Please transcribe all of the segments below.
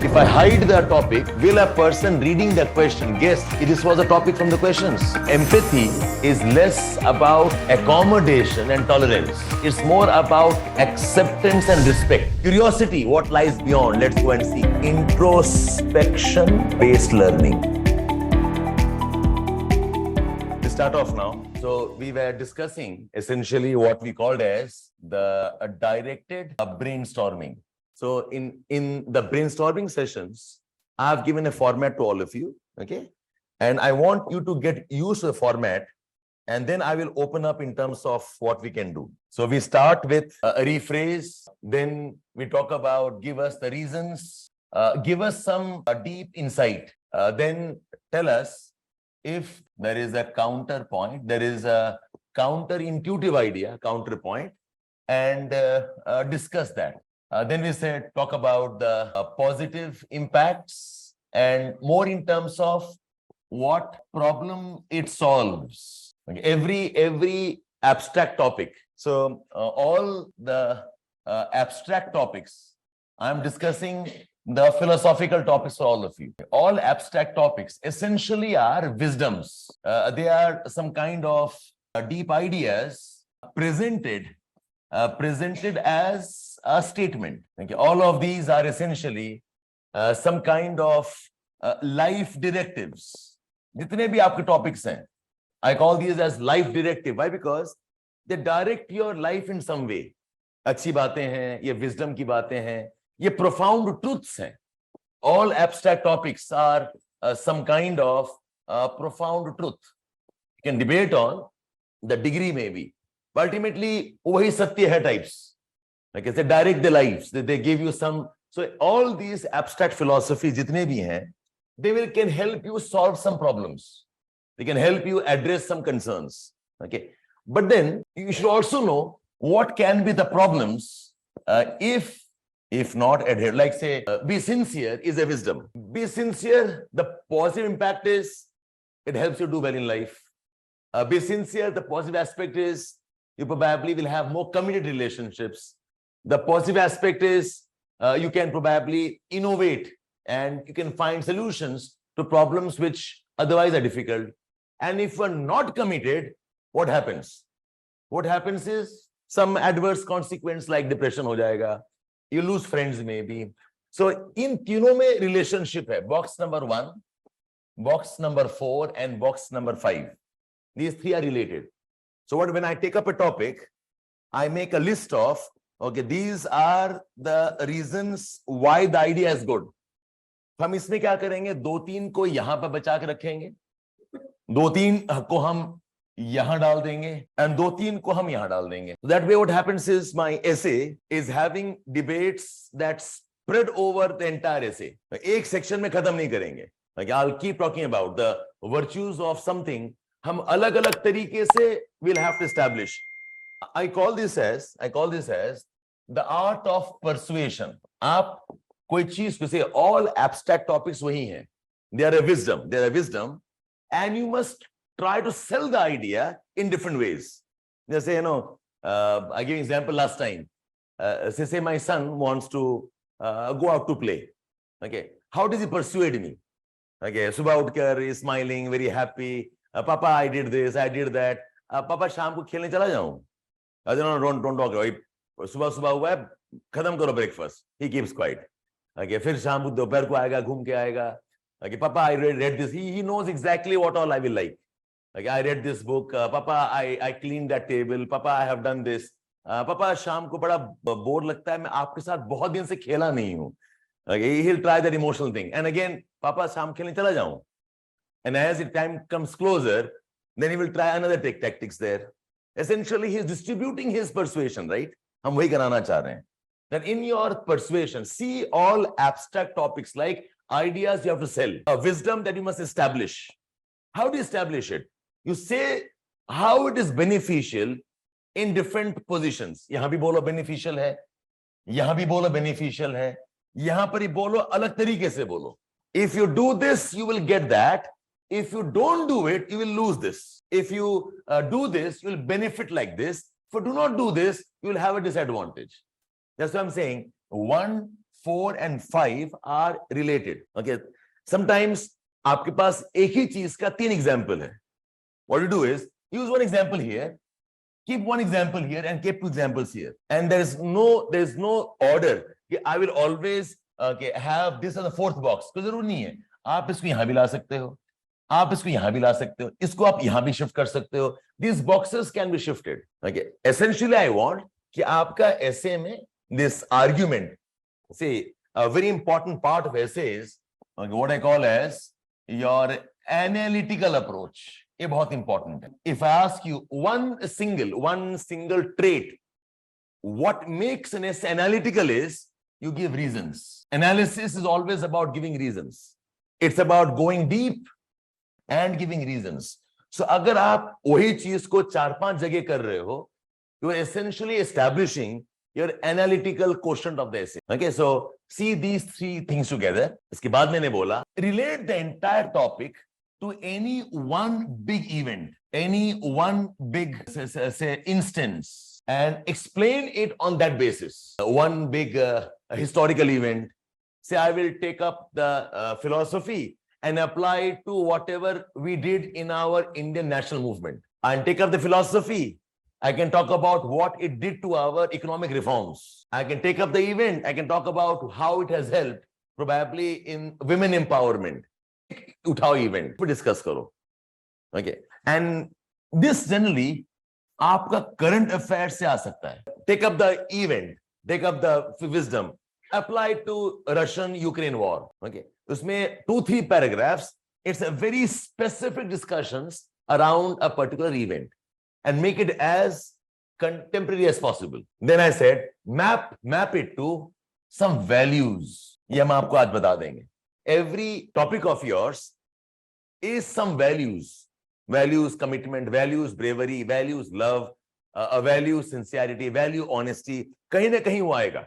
If I hide the topic, will a person reading the question guess this was a topic from the questions? Empathy is less about accommodation and tolerance. It's more about acceptance and respect. Curiosity, what lies beyond? Let's go and see. Introspection-based learning. To start off now, so we were discussing essentially what we called as the directed brainstorming. So in the brainstorming sessions, I've given a format to all of you, okay? And I want you to get used to the format, and then I will open up in terms of what we can do. So we start with a rephrase, then we talk about give us the reasons, give us some deep insight, then tell us if there is a counterpoint, there is a counterintuitive idea, counterpoint, and discuss that. Then we said, talk about the positive impacts and more in terms of what problem it solves. Okay. Every abstract topic. So all the abstract topics, I'm discussing the philosophical topics for all of you. All abstract topics essentially are wisdoms. They are some kind of deep ideas presented as a statement. Okay. All of these are essentially some kind of life directives. Jitne bhi aapke topics hain, I call these as life directive. Why? Because they direct your life in some way. Achhi baatein hain, ye wisdom ki baatein hain, ye profound truths hain. All abstract topics are some kind of profound truth. You can debate on the degree maybe, but ultimately wahi satya hai types. Like I said, direct the lives. They give you some. So all these abstract philosophies, jitne bhi hain, they can help you solve some problems. They can help you address some concerns. Okay, but then you should also know what can be the problems if not adhered. Like say, be sincere is a wisdom. Be sincere. The positive impact is it helps you do well in life. Be sincere. The positive aspect is you probably will have more committed relationships. The positive aspect is you can probably innovate and you can find solutions to problems which otherwise are difficult. And if you're not committed, what happens? What happens is some adverse consequence like depression ho jayega. You lose friends maybe. So in तीनों में relationship है. Box number 1, box number 4, and box number 5. These three are related. So when I take up a topic, I make a list of, okay, these are the reasons why the idea is good. हम इसमें क्या करेंगे? 2-3 को यहाँ पर बचा के रखेंगे, 2-3 को हम यहाँ डाल देंगे, and 2-3 को हम यहाँ डाल देंगे. So that way what happens is my essay is having debates that spread over the entire essay. एक section में खत्म नहीं करेंगे. Like I'll keep talking about the virtues of something. हम अलग-अलग तरीके से we'll have to establish. I call this as the art of persuasion. आप कोई चीज को say all abstract topics वही हैं. They are a wisdom, and you must try to sell the idea in different ways. Jैसे I gave an example last time. Say my son wants to go out to play. Okay, how does he persuade me? Okay, सुबह उठकर is smiling, very happy. Papa, I did this, I did that. Papa, शाम को खेलने चला जाऊं. Don't talk. सुबह हुआ है, खत्म करो breakfast. He keeps quiet. Okay, फिर शाम को दोपहर को आएगा, घूम के आएगा. Okay, Papa, I read this. He knows exactly what all I will like. Okay, I read this book. Papa, I cleaned that table. Papa, I have done this. Papa, शाम को बड़ा बोर लगता है. मैं आपके साथ बहुत दिन से खेला नहीं हूँ. Okay, he'll try that emotional thing. And again, Papa, शाम खेलने चला जाऊं. And as the time comes closer, then he will try another tactics there. Essentially, he is distributing his persuasion, right? हम वही कराना चाह रहे हैं. That in your persuasion, see all abstract topics like ideas you have to sell, a wisdom that you must establish. How do you establish it? You say how it is beneficial in different positions. यहाँ भी बोलो beneficial है, यहाँ भी बोलो beneficial है, यहाँ पर ही बोलो अलग तरीके से बोलो. If you do this, you will get that. If you don't do it, you will lose this. If you do this, you will benefit like this. If you do not do this, you will have a disadvantage. That's what I'm saying. 1 4 and 5 are related. Okay, sometimes आपके पास एक ही चीज का 3 example है. What you do is use one example here, keep one example here, and keep 2 examples here. And there is no order. I will always have this as the 4th box. कोई जरूर नहीं है. आप इसको यहां भी ला सकते हो, आप इसको यहां भी ला सकते हो, इसको आप यहां भी शिफ्ट कर सकते हो. These boxes can be shifted. Okay. Essentially, I want कि आपका essay में this argument, say a very important part of essay is what I call as your analytical approach. ये बहुत important है. If I ask you one single trait, what makes an essay analytical is you give reasons. Analysis is always about giving reasons. It's about going deep and giving reasons. So अगर आप वही चीज को 4-5 जगह कर रहे हो, you are essentially establishing your analytical quotient of the essay. Okay, so see these 3 things together. इसके बाद मैंने बोला relate the entire topic to any one big event, any one big say instance, and explain it on that basis. One big historical event. Say I will take up the philosophy and apply it to whatever we did in our Indian national movement. And take up the philosophy. I can talk about what it did to our economic reforms. I can take up the event. I can talk about how it has helped probably in women empowerment. उठाओ event को discuss करो. Okay. And this generally आपका current affairs से आ सकता है. Take up the event. Take up the wisdom. Apply it to Russian-Ukraine war. Okay. उसमें 2-3 paragraphs. It's a very specific discussions around a particular event. And make it as contemporary as possible. Then I said, map it to some values. ये हम आपको आज बता देंगे. Every topic of yours is some values. Values commitment, values bravery, values love, values sincerity, value honesty. कहीं ना कहीं वो आएगा.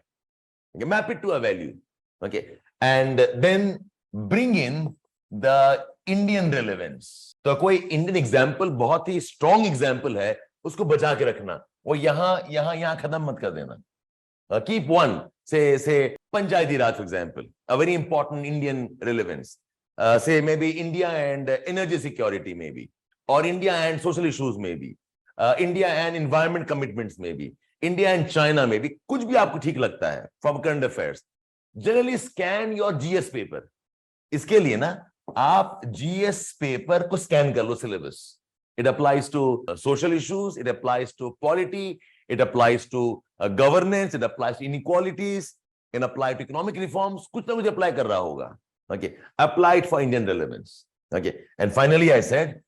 Okay, map it to a value. Okay. And then bring in the Indian relevance. तो कोई Indian example बहुत ही strong example है, उसको बचा के रखना. वो यहां खत्म मत कर देना. Keep one. Say Panchayati Raj, for example, a very important Indian relevance. Say maybe India and energy security, maybe, or India and social issues, maybe, India and environment commitments, maybe, India and China, maybe. कुछ भी आपको ठीक लगता है from current affairs. Generally scan your GS paper. इसके लिए ना आप GS पेपर को स्कैन कर लो syllabus. It applies to social issues, it applies to polity, it applies to governance, it applies to inequalities, it applies to economic reforms. कुछ ना कुछ apply कर रहा होगा. Okay, apply it for Indian relevance. Okay, and finally I said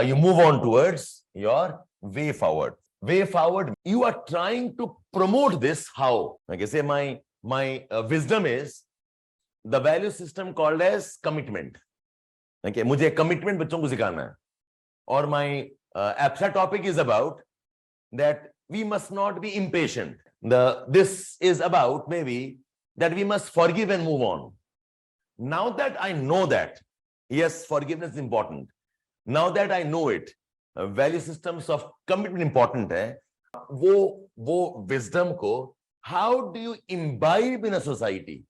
you move on towards your way forward. Way forward, you are trying to promote this. How? Okay, say my wisdom is the value system called as commitment. Okay, मुझे commitment बच्चों को सिखाना है. Or my abstract topic is about that we must not be impatient. This is about maybe that we must forgive and move on. Now that I know that, yes, forgiveness is important. Now that I know it, value systems of commitment important है. वो wisdom को how do you imbibe in a society?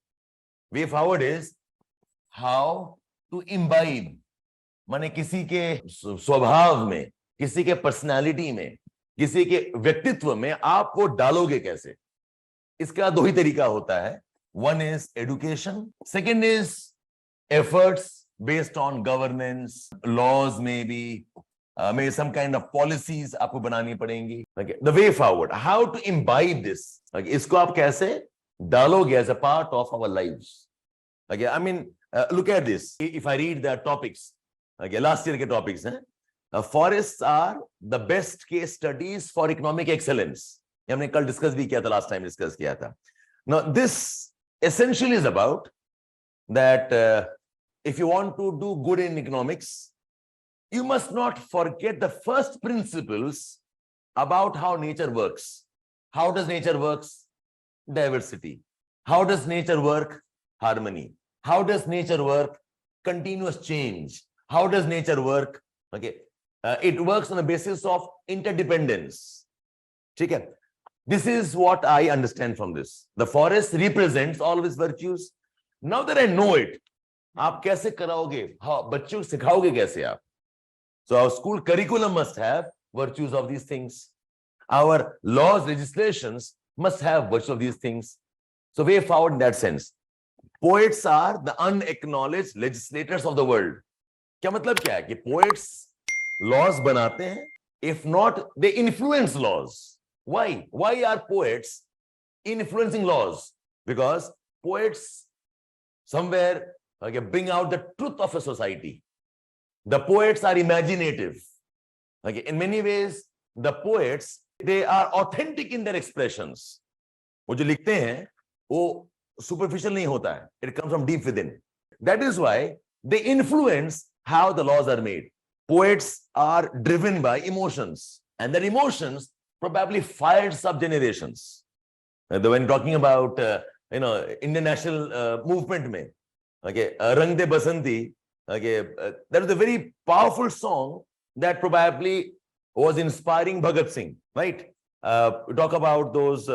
Way forward is how to imbibe. माने किसी के स्वभाव में, किसी के पर्सनालिटी में, किसी के व्यक्तित्व में आप वो डालोगे कैसे. इसका 2 ही तरीका होता है. One is education, second is efforts based on governance, laws, maybe some kind of policies आपको बनानी पड़ेंगी. Okay, the way forward, how to imbibe this. Okay, इसको आप कैसे डालोगे as a part of our lives. Okay, I mean look at this. If I read the topics, okay, last year के topics हैं. Forests are the best case studies for economic excellence. ये हमने कल discuss भी किया था, last time discuss किया था. Now this essentially is about that if you want to do good in economics, you must not forget the first principles about how nature works. How does nature works? Diversity. How does nature work? Harmony. How does nature work? Continuous change. How does nature work? Okay, it works on the basis of interdependence. ठीक है. This is what I understand from this. The forest represents all of its virtues. Now that I know it, आप कैसे कराओगे? हाँ, बच्चों को सिखाओगे कैसे आप? So our school curriculum must have virtues of these things. Our laws, legislations must have virtues of these things. So way forward in that sense. Poets are the unacknowledged legislators of the world. क्या मतलब क्या है कि poets laws बनाते हैं? If not, they influence laws. Why? Why are poets influencing laws? Because poets somewhere bring out the truth of a society. The poets are imaginative. In many ways, the poets, they are authentic in their expressions. वो जो लिखते हैं, वो superficial नहीं होता है. It comes from deep within. That is why they influence how the laws are made. Poets are driven by emotions, and their emotions probably fired sub-generations. When talking about, Indian national movement में, Rang De Basanti, that was a very powerful song that probably was inspiring Bhagat Singh, right? Talk about those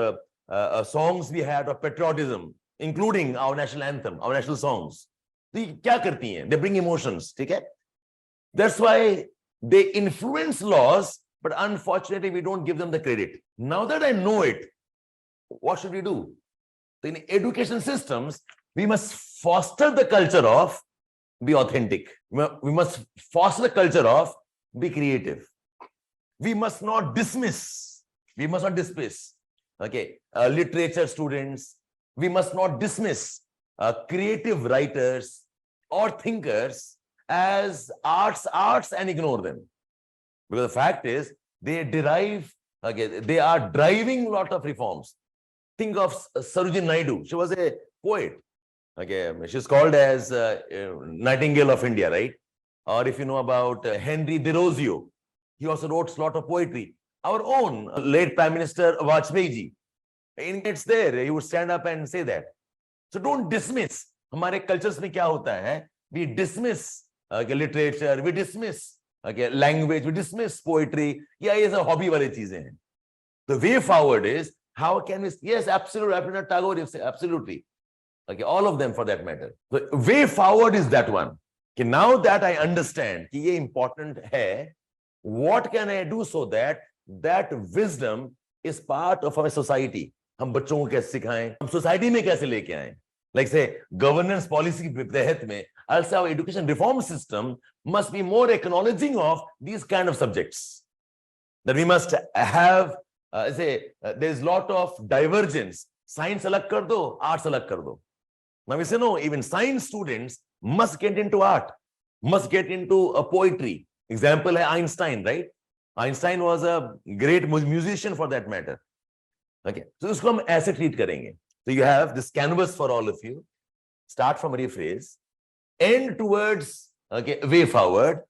songs we had of patriotism, including our national anthem, our national songs. तो क्या करती हैं? They bring emotions, ठीक है? That's why they influence laws, but unfortunately we don't give them the credit. Now that I know it, what should we do? In education systems, we must foster the culture of be authentic. We must foster the culture of be creative. We must not dismiss. We must not dismiss. Literature students. We must not dismiss creative writers or thinkers as arts and ignore them. Because the fact is, they are driving a lot of reforms. Think of Sarojini Naidu. She was a poet. She's called as Nightingale of India, right? Or if you know about Henry Derozio, he also wrote a lot of poetry. Our own late Prime Minister Vajpayee ji, it's there. He would stand up and say that. So don't dismiss. हमारे cultures में क्या होता है? We dismiss literature, we dismiss language, we dismiss poetry. Yeah, ये सब hobby वाली चीजें हैं. The way forward is how can we? Yes, absolutely. Rabindranath Tagore, absolutely. All of them for that matter. The way forward is that one. Now that I understand कि ये important है, what can I do so that that wisdom is part of our society? हम बच्चों को कैसे सिखाएं? हम society में कैसे लेके आएं? Like say governance policy के तहत में, also our education reform system must be more acknowledging of these kind of subjects. That we must have there's lot of divergence. Science अलग कर दो, arts अलग कर दो. Now we say no, even science students must get into art, must get into poetry. Example है Einstein, right? Einstein was a great musician for that matter. So उसको हम ऐसे treat करेंगे. So you have this canvas for all of you. Start from rephrase, end towards way forward,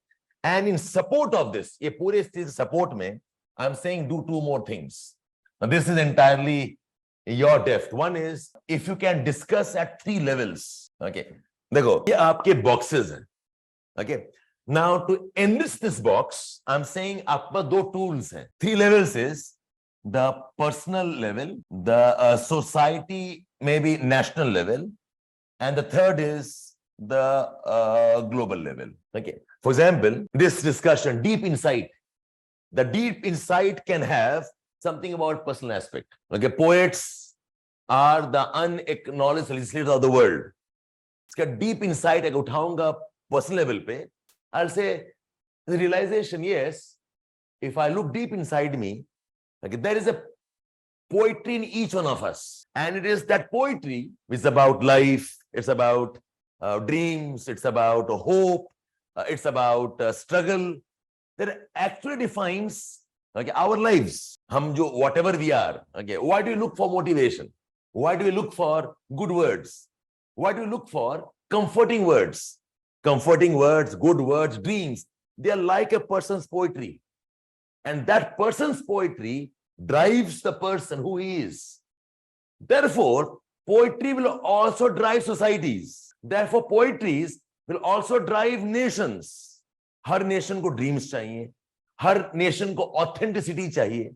and in support of this, ये पूरे चीज support में, I'm saying do two more things. Now this is entirely your deft. One is if you can discuss at 3 levels. देखो ये आपके boxes हैं. Now to enrich this box, I'm saying आपके पास 2 tools हैं. 3 levels is the personal level, the society, maybe national level, and the third is the global level. For example, this discussion, deep insight. The deep insight can have something about personal aspect. Poets are the unacknowledged legislators of the world. Iska deep insight अगर उठाऊंगा personal level पे, I'll say the realization, yes, if I look deep inside me, there is a poetry in each one of us, and it is that poetry which is about life, it's about dreams, it's about hope, it's about struggle, that actually defines our lives. हम जो whatever we are, why do we look for motivation? Why do we look for good words? Why do we look for comforting words? Comforting words, good words, dreams, they are like a person's poetry. And that person's poetry drives the person who he is. Therefore, poetry will also drive societies. Therefore, poetries will also drive nations. Her nation को dreams चाहिए, हर nation को authenticity चाहिए.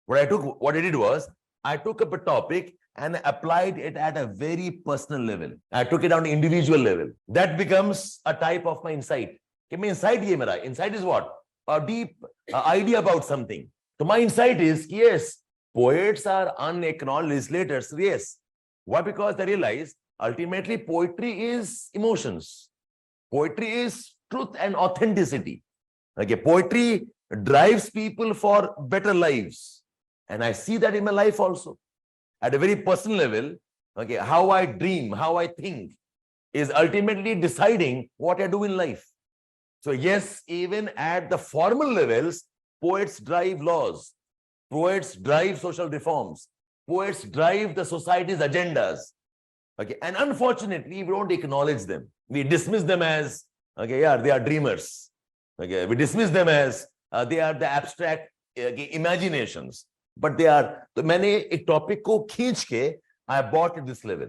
What I did was, I took up a topic and applied it at a very personal level. I took it on an individual level. That becomes a type of my insight. Insight ye mera. Insight is what? A deep idea about something. So my insight is, yes, poets are unacknowledged legislators. Yes. Why? Because they realize ultimately poetry is emotions. Poetry is truth and authenticity. Okay, poetry drives people for better lives. And I see that in my life also. At a very personal level, okay, how I dream, how I think is ultimately deciding what I do in life. So yes, even at the formal levels, poets drive laws. Poets drive social reforms. Poets drive the society's agendas. Okay, and unfortunately, we don't acknowledge them. We dismiss them as, okay, yeah, they are dreamers. Okay, we dismiss them as they are the abstract imaginations. But they are. So मैंने एक topic को खींच के I brought to this level.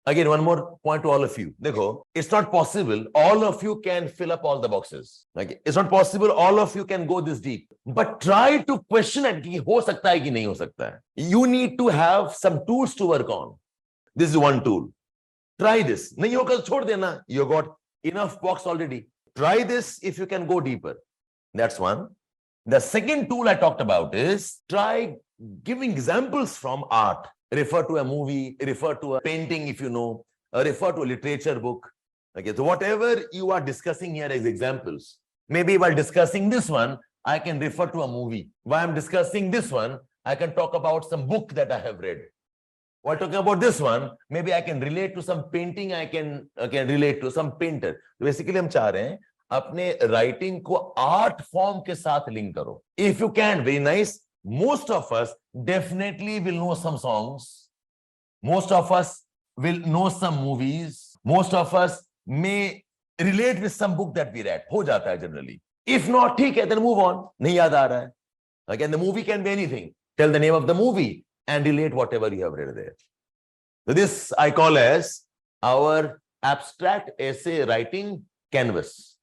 Again, one more point to all of you. देखो, it's not possible all of you can fill up all the boxes. Okay, it's not possible all of you can go this deep. But try to question it कि हो सकता है कि नहीं हो सकता है. You need to have some tools to work on. This is one tool. Try this. नहीं होगा तो छोड़ देना. You got enough box already. Try this if you can go deeper. That's one. The second tool I talked about is try giving examples from art. Refer to a movie, refer to a painting if you know, refer to a literature book. Okay, so whatever you are discussing here as examples, maybe while discussing this one, I can refer to a movie. While I'm discussing this one, I can talk about some book that I have read. While talking about this one, maybe I can relate to some painting, I can relate to some painter. Basically, हम चाह रहे हैं अपने writing को art form के साथ link करो. If you can, very nice. Most of us definitely will know some songs. Most of us will know some movies. Most of us may relate with some book that we read. हो जाता है generally. If not, ठीक है, then move on. नहीं याद आ रहा है. Again, the movie can be anything. Tell the name of the movie and relate whatever you have read there. So this I call as our abstract essay writing canvas.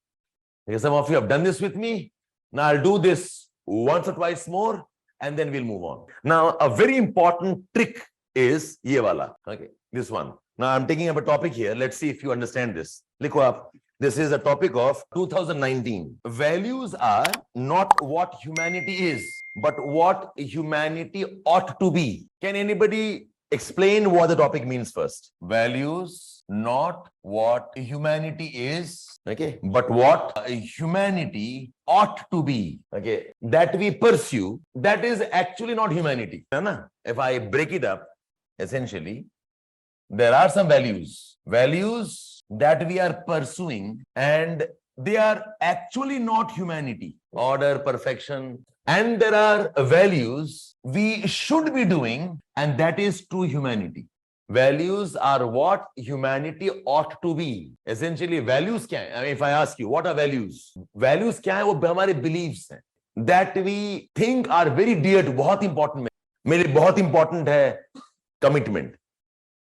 Because some of you have done this with me. Now I'll do this once or twice more and then we'll move on. Now, a very important trick is ye wala. Okay, this one. Now I'm taking up a topic here. Let's see if you understand this. Likho aap. This is a topic of 2019. Values are not what humanity is, but what humanity ought to be. Can anybody explain what the topic means first? Values, not what humanity is, okay, but what humanity ought to be, okay, that we pursue, that is actually not humanity. If I break it up, essentially, there are some values that we are pursuing and they are actually not humanity, order, perfection, and there are values we should be doing and that is true humanity. Values are what humanity ought to be. Essentially, values kya hai? I mean, if I ask you, what are values? Values kya hai? वो हमारे beliefs हैं that we think are very dear to, बहुत important है. मेरे लिए बहुत important है commitment.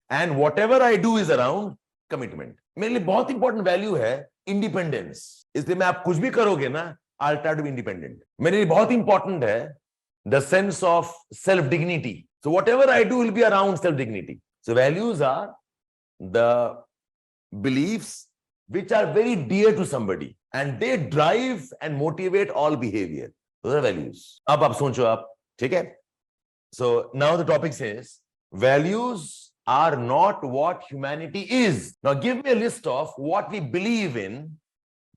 And whatever I do is around commitment. मेरे लिए बहुत important value है independence. इसलिए मैं आप कुछ भी करोगे ना, I'll try to be independent. मेरे लिए बहुत important है the sense of self-dignity. So whatever I do will be around self-dignity. So values are the beliefs which are very dear to somebody and they drive and motivate all behavior. Those are values. अब आप सोचो आप, ठीक है? So now the topic says values are not what humanity is. Now give me a list of what we believe in,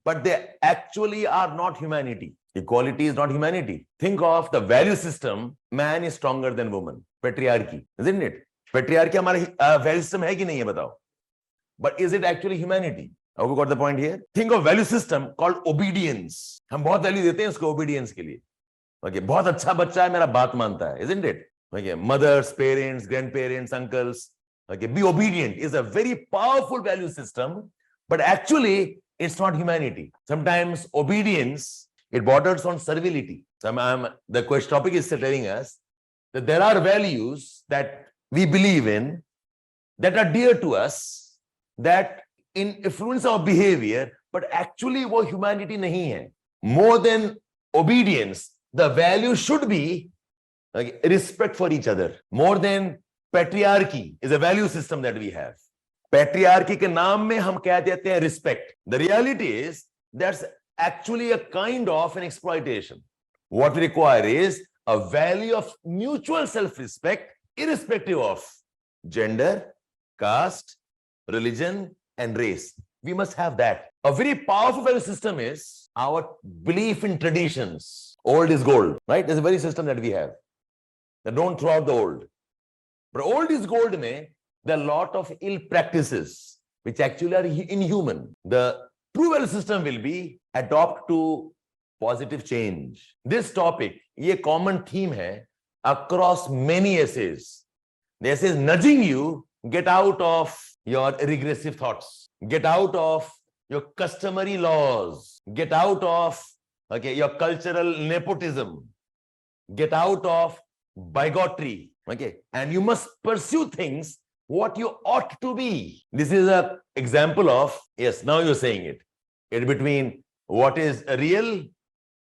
but they actually are not humanity. Equality is not humanity. Think of the value system. Man is stronger than woman. Patriarchy, isn't it? Patriarchy हमारा value system है कि नहीं है बताओ? But is it actually humanity? Have we got the point here? Think of value system called obedience. हम बहुत value देते हैं उसको obedience के लिए. Okay, बहुत अच्छा बच्चा है मेरा बात मानता है, isn't it? Okay, mothers, parents, grandparents, uncles. Okay, be obedient is a very powerful value system, but actually it's not humanity. Sometimes obedience, it borders on servility. The question topic is telling us that there are values that we believe in that are dear to us, that influence our behavior, but actually वो humanity नहीं है. More than obedience, the value should be Okay, respect for each other. More than patriarchy is a value system that we have. Patriarchy के नाम में हम क्या देते हैं? Respect. The reality is that's actually a kind of an exploitation. What we require is a value of mutual self-respect, irrespective of gender, caste, religion, and race. We must have that. A very powerful value system is our belief in traditions. Old is gold, right? There's a very system that we have. That don't throw out the old. But old is gold, mein, there are a lot of ill practices which actually are inhuman. The true value system will be adopt to positive change. This topic, ये common theme hai across many essays. The essay is nudging you, get out of your regressive thoughts, get out of your customary laws, get out of your cultural nepotism, get out of bigotry, and you must pursue things what you ought to be. This is an example of, yes, now you're saying it, in between what is real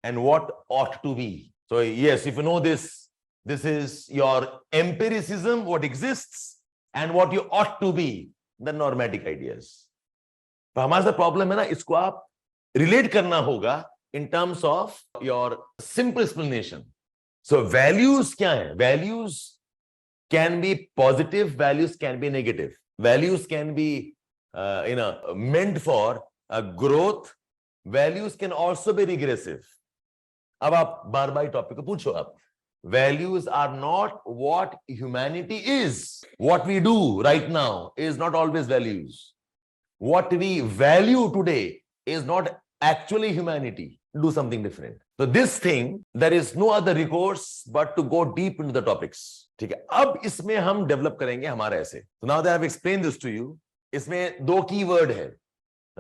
and what ought to be. So yes, if you know this, this is your empiricism, what exists, and what you ought to be, the normatic ideas. तो हमारा जो problem है ना, इसको आप relate करना होगा in terms of your simple explanation. So values क्या है? Values can be positive, values can be negative. Values can be meant for growth. Values can also be regressive. अब आप बार बार टॉपिक को पूछो आप. Values are not what humanity is. What we do right now is not always values. What we value today is not actually humanity. Do something different. So this thing, there is no other recourse but to go deep into the topics. ठीक है, अब इसमें हम develop करेंगे हमारा ऐसे. So now that I have explained this to you, इसमें दो कीवर्ड है.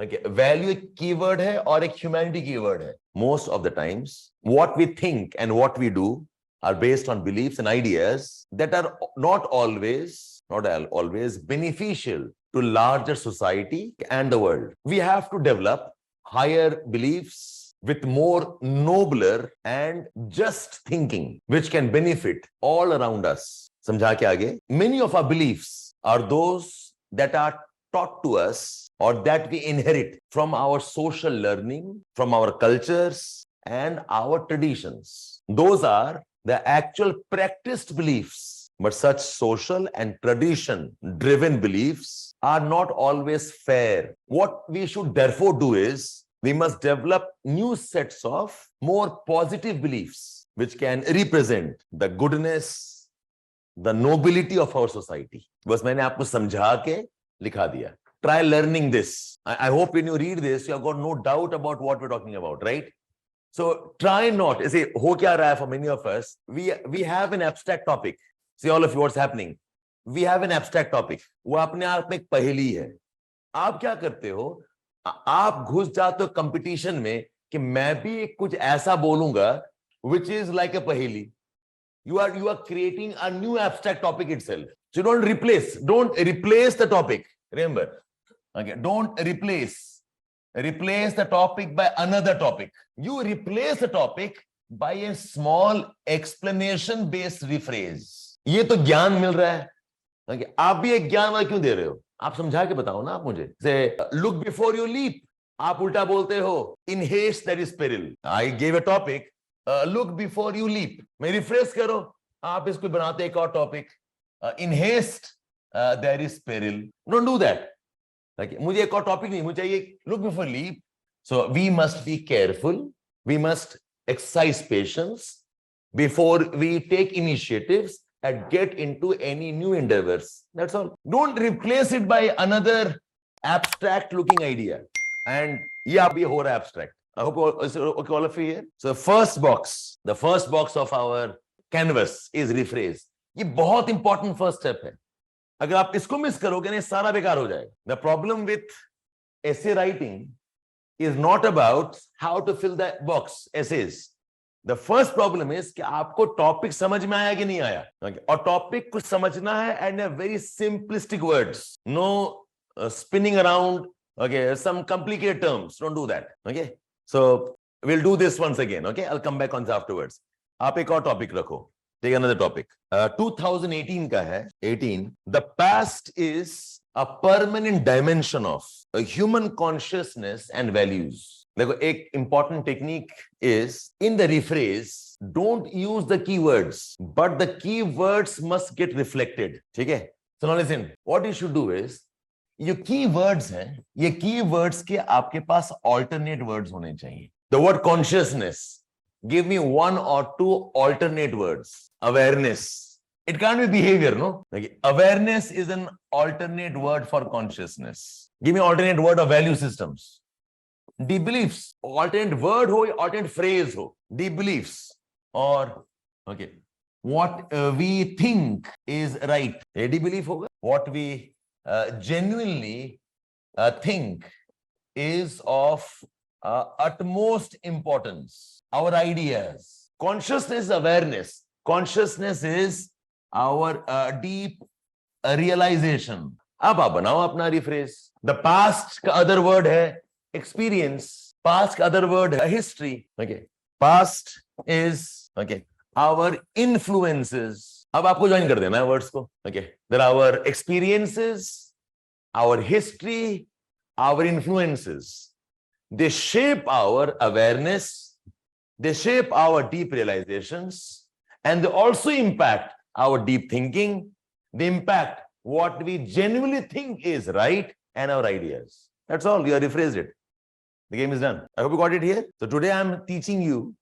Okay, value एक कीवर्ड है और एक ह्यूमैनिटी कीवर्ड है. Most of the times, what we think and what we do are based on beliefs and ideas that are not always beneficial to larger society and the world. We have to develop higher beliefs with more nobler and just thinking, which can benefit all around us. समझा के आगे? Many of our beliefs are those that are taught to us or that we inherit from our social learning, from our cultures and our traditions. Those are the actual practiced beliefs, but such social and tradition-driven beliefs are not always fair. What we should therefore do is, we must develop new sets of more positive beliefs, which can represent the goodness, the nobility of our society. बस मैंने आपको समझा के लिखा दिया. Try learning this. I hope when you read this, you have got no doubt about what we're talking about, right? So try not, see, ho kya raha hai for many of us, we have an abstract topic. See all of you what's happening. We have an abstract topic. वो अपने आप में एक पहेली है. आप क्या करते हो? आप घुस जाते हो कंपटीशन में कि मैं भी कुछ ऐसा बोलूंगा which is like a paheli. You are creating a new abstract topic itself. So don't replace the topic. Remember, okay, don't replace the topic by another topic. You replace the topic by a small explanation based rephrase. ये तो ज्ञान मिल रहा है. Okay, आप भी एक ज्ञान वाला क्यों दे रहे हो? आप समझा के बताओ ना आप मुझे. Say, look before you leap. आप उल्टा बोलते हो. In haste there is peril. I gave a topic. Look before you leap. मैं rephrase करो. आप इसको बनाते एक और topic. In haste there is peril. Don't do that. Okay, मुझे एक और topic नहीं. मुझे चाहिए look before leap. So we must be careful. We must exercise patience before we take initiatives and get into any new endeavors. That's all. Don't replace it by another abstract looking idea. And yeah, be whole abstract. I hope all of you here. So the first box of our canvas is rephrase. ये बहुत important first step है. अगर आप इसको miss करोगे ना, सारा बेकार हो जाएगा. The problem with essay writing is not about how to fill the box essays. The first problem is कि आपको टॉपिक समझ में आया कि नहीं आया. Okay. और टॉपिक कुछ समझना है and a very simplistic words. No spinning around. Okay, some complicated terms. Don't do that. Okay. So we'll do this once again. Okay, I'll come back on afterwards. आप एक और टॉपिक रखो. Take another topic. 2018 का है 18. The past is a permanent dimension of a human consciousness and values. देखो एक important technique is in the rephrase, don't use the keywords, but the keywords must get reflected. ठीक है? So now listen, what you should do is, ये keywords हैं, ये keywords के आपके पास alternate words होने चाहिए. The word consciousness, give me one or two alternate words. Awareness, it can't be behavior, no? Like, awareness is an alternate word for consciousness. Give me alternate word of value systems. Deep beliefs, alternate word ho, alternate phrase ho. Deep beliefs, or okay, what we think is right. Deep belief hoga. What we genuinely think is of utmost importance. Our ideas. Consciousness is awareness. Consciousness is our deep realization. अब आप बनाओ अपना rephrase. The past का other word है experience. Past का other word है history. Okay. Past is okay our influences. अब आपको join कर देना है words को. Okay. There are our experiences, our history, our influences. They shape our awareness. They shape our deep realizations, and they also impact our deep thinking. They impact what we genuinely think is right and our ideas. That's all. You have rephrased it. The game is done. I hope you got it here. So today I'm teaching you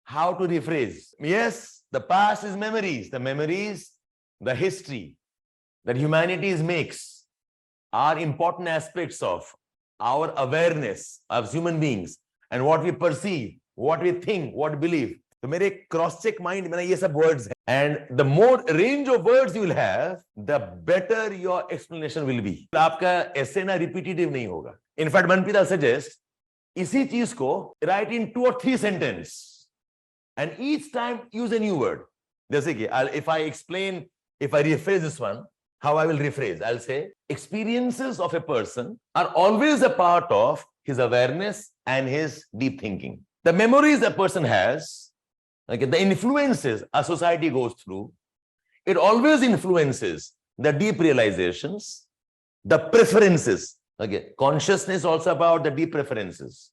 how to rephrase. Yes, the past is memories. The memories, the history that humanity makes are important aspects of our awareness as human beings and what we perceive, what we think, what we believe. तो मेरे cross check mind में ना ये सब words हैं, and the more range of words you will have the better your explanation will be. आपका ऐसे ना रिपीटेटिव नहीं होगा. इनफैक्ट मनप्रीत आई सजेस्ट इसी चीज को right in 2 or 3 sentence and each time use a new word. जैसे कि if I explain, if I rephrase this one, how I will rephrase, I'll say experiences of a person are always a part of his awareness and his deep thinking. The memories a person has, okay, the influences a society goes through, it always influences the deep realizations, the preferences. Okay, consciousness also about the deep preferences,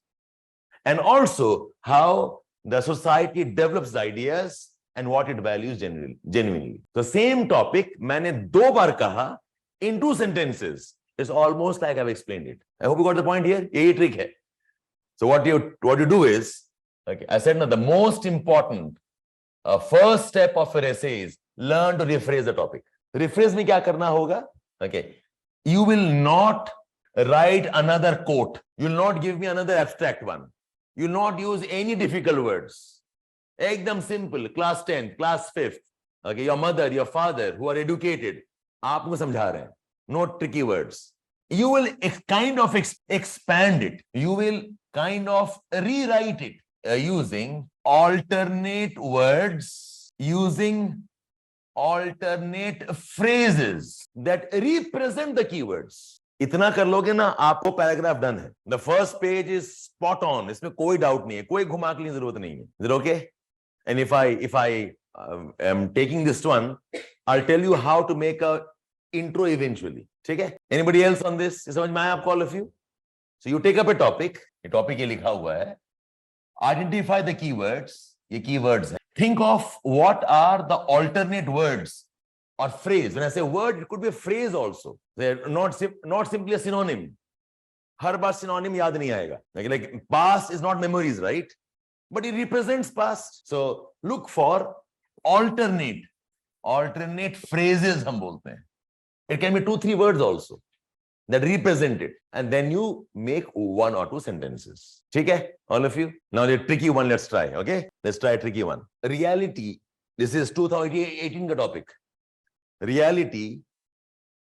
and also how the society develops the ideas and what it values genuinely. The same topic मैंने 2 बार कहा in 2 sentences. It's almost like I've explained it. I hope you got the point here. यही trick है. So what you do is, okay, I said now the most important first step of your essay is learn to rephrase the topic. Rephrase में क्या करना होगा? Okay, you will not write another quote. You will not give me another abstract one. You will not use any difficult words. एकदम simple, class 10th, class 5th, okay, your mother, your father who are educated, आपको समझा रहे हैं. No tricky words. You will kind of expand it. You will kind of rewrite it using alternate words, using alternate phrases that represent the keywords. इतना कर लोगे ना, आपको paragraph done है. The first page is spot on. इसमें कोई doubt नहीं है, कोई घुमा के लिए जरूरत नहीं है. Is it okay? And if I am taking this one, I'll tell you how to make a intro eventually. ठीक है? Anybody else on this? समझ में आया आपको, all of you? So you take up a topic. ये topic ये लिखा हुआ है. Identify the keywords. ये keywords हैं. Think of what are the alternate words or phrase. When I say word, it could be a phrase also. They're not simply a synonym. Her bar synonym याद नहीं आएगा. Like past is not memories, right? But it represents past. So look for alternate phrases हम बोलते हैं. It can be 2-3 words also that represent it, and then you make 1 or 2 sentences. ठीक है, all of you? Now the tricky one, let's try. Okay, let's try a tricky one. Reality. This is 2018 का topic. Reality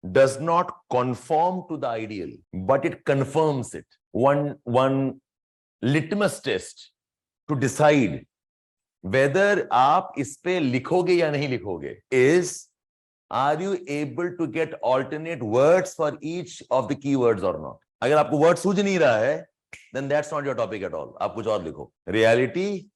does not conform to the ideal, but it confirms it. One litmus test to decide whether आप इस पे लिखोगे या नहीं लिखोगे is, are you able to get alternate words for each of the keywords or not? अगर आपको word सूझ नहीं रहा है, then that's not your topic at all. आप कुछ और लिखो. Reality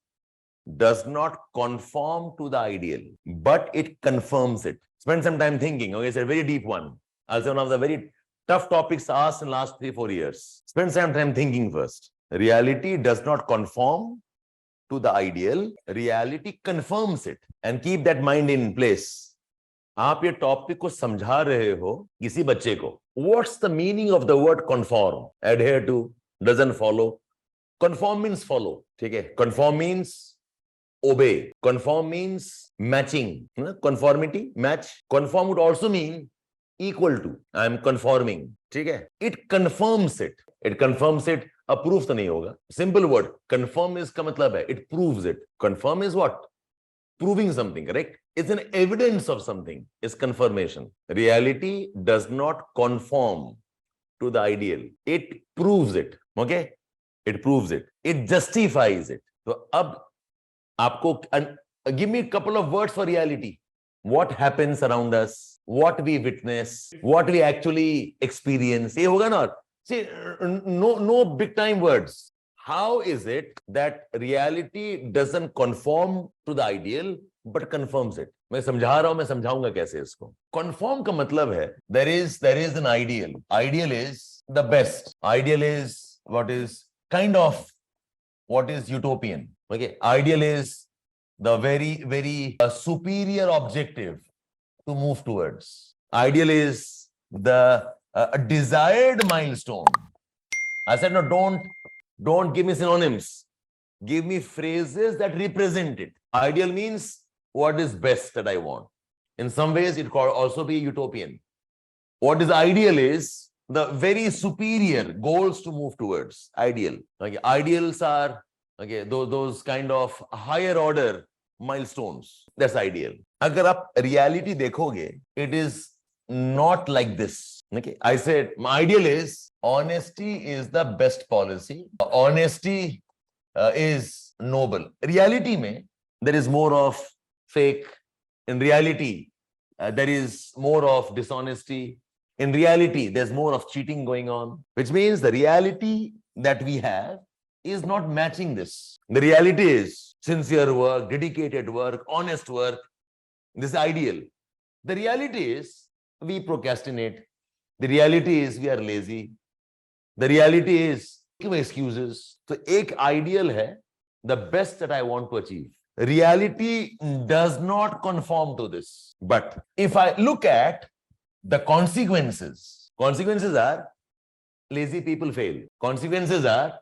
does not conform to the ideal, but it confirms it. Spend some time thinking. Okay, it's a very deep one. Also one of the very tough topics asked in the last 3-4 years. Spend some time thinking first. Reality does not conform to the ideal. Reality confirms it. And keep that mind in place. आप ये topic को समझा रहे हो किसी बच्चे को. What's the meaning of the word conform? Adhere to, doesn't follow. Conform means follow. ठीक है? Conform means obey. Conform means matching. Conformity, match. Conform would also mean equal to. I am conforming. ठीक है? It confirms it. It confirms it. Approve तो नहीं होगा. Simple word. Confirm इसका मतलब है it proves it. Confirm is what? Proving something, correct? It's an evidence of something. It's confirmation. Reality does not conform to the ideal. It proves it. Okay? It proves it. It justifies it. So, अब आपको give me a couple of words for reality. What happens around us? What we witness? What we actually experience? ये होगा ना? See, no big time words. How is it that reality doesn't conform to the ideal but confirms it? मैं समझा रहा हूं, मैं समझाऊंगा कैसे इसको. Conform का मतलब है there is an ideal. Ideal is the best. Ideal is what is utopian. Okay, ideal is the very superior objective to move towards. Ideal is the desired milestone. I said no, don't give me synonyms. Give me phrases that represent it. Ideal means what is best that I want. In some ways, it could also be utopian. What is ideal is the very superior goals to move towards. Ideal. Okay. Ideals are those kind of higher order milestones. That's ideal. Agar aap reality dekhoge, it is not like this. Okay. I said my ideal is honesty is the best policy. Honesty is noble. Reality mein, there is more of fake. In reality, there is more of dishonesty. In reality, there's more of cheating going on, which means the reality that we have is not matching this. The reality is sincere work, dedicated work, honest work. This is ideal. The reality is we procrastinate. The reality is we are lazy. The reality is excuses. So, एक ideal है the best that I want to achieve. Reality does not conform to this. But if I look at the consequences are lazy people fail. Consequences are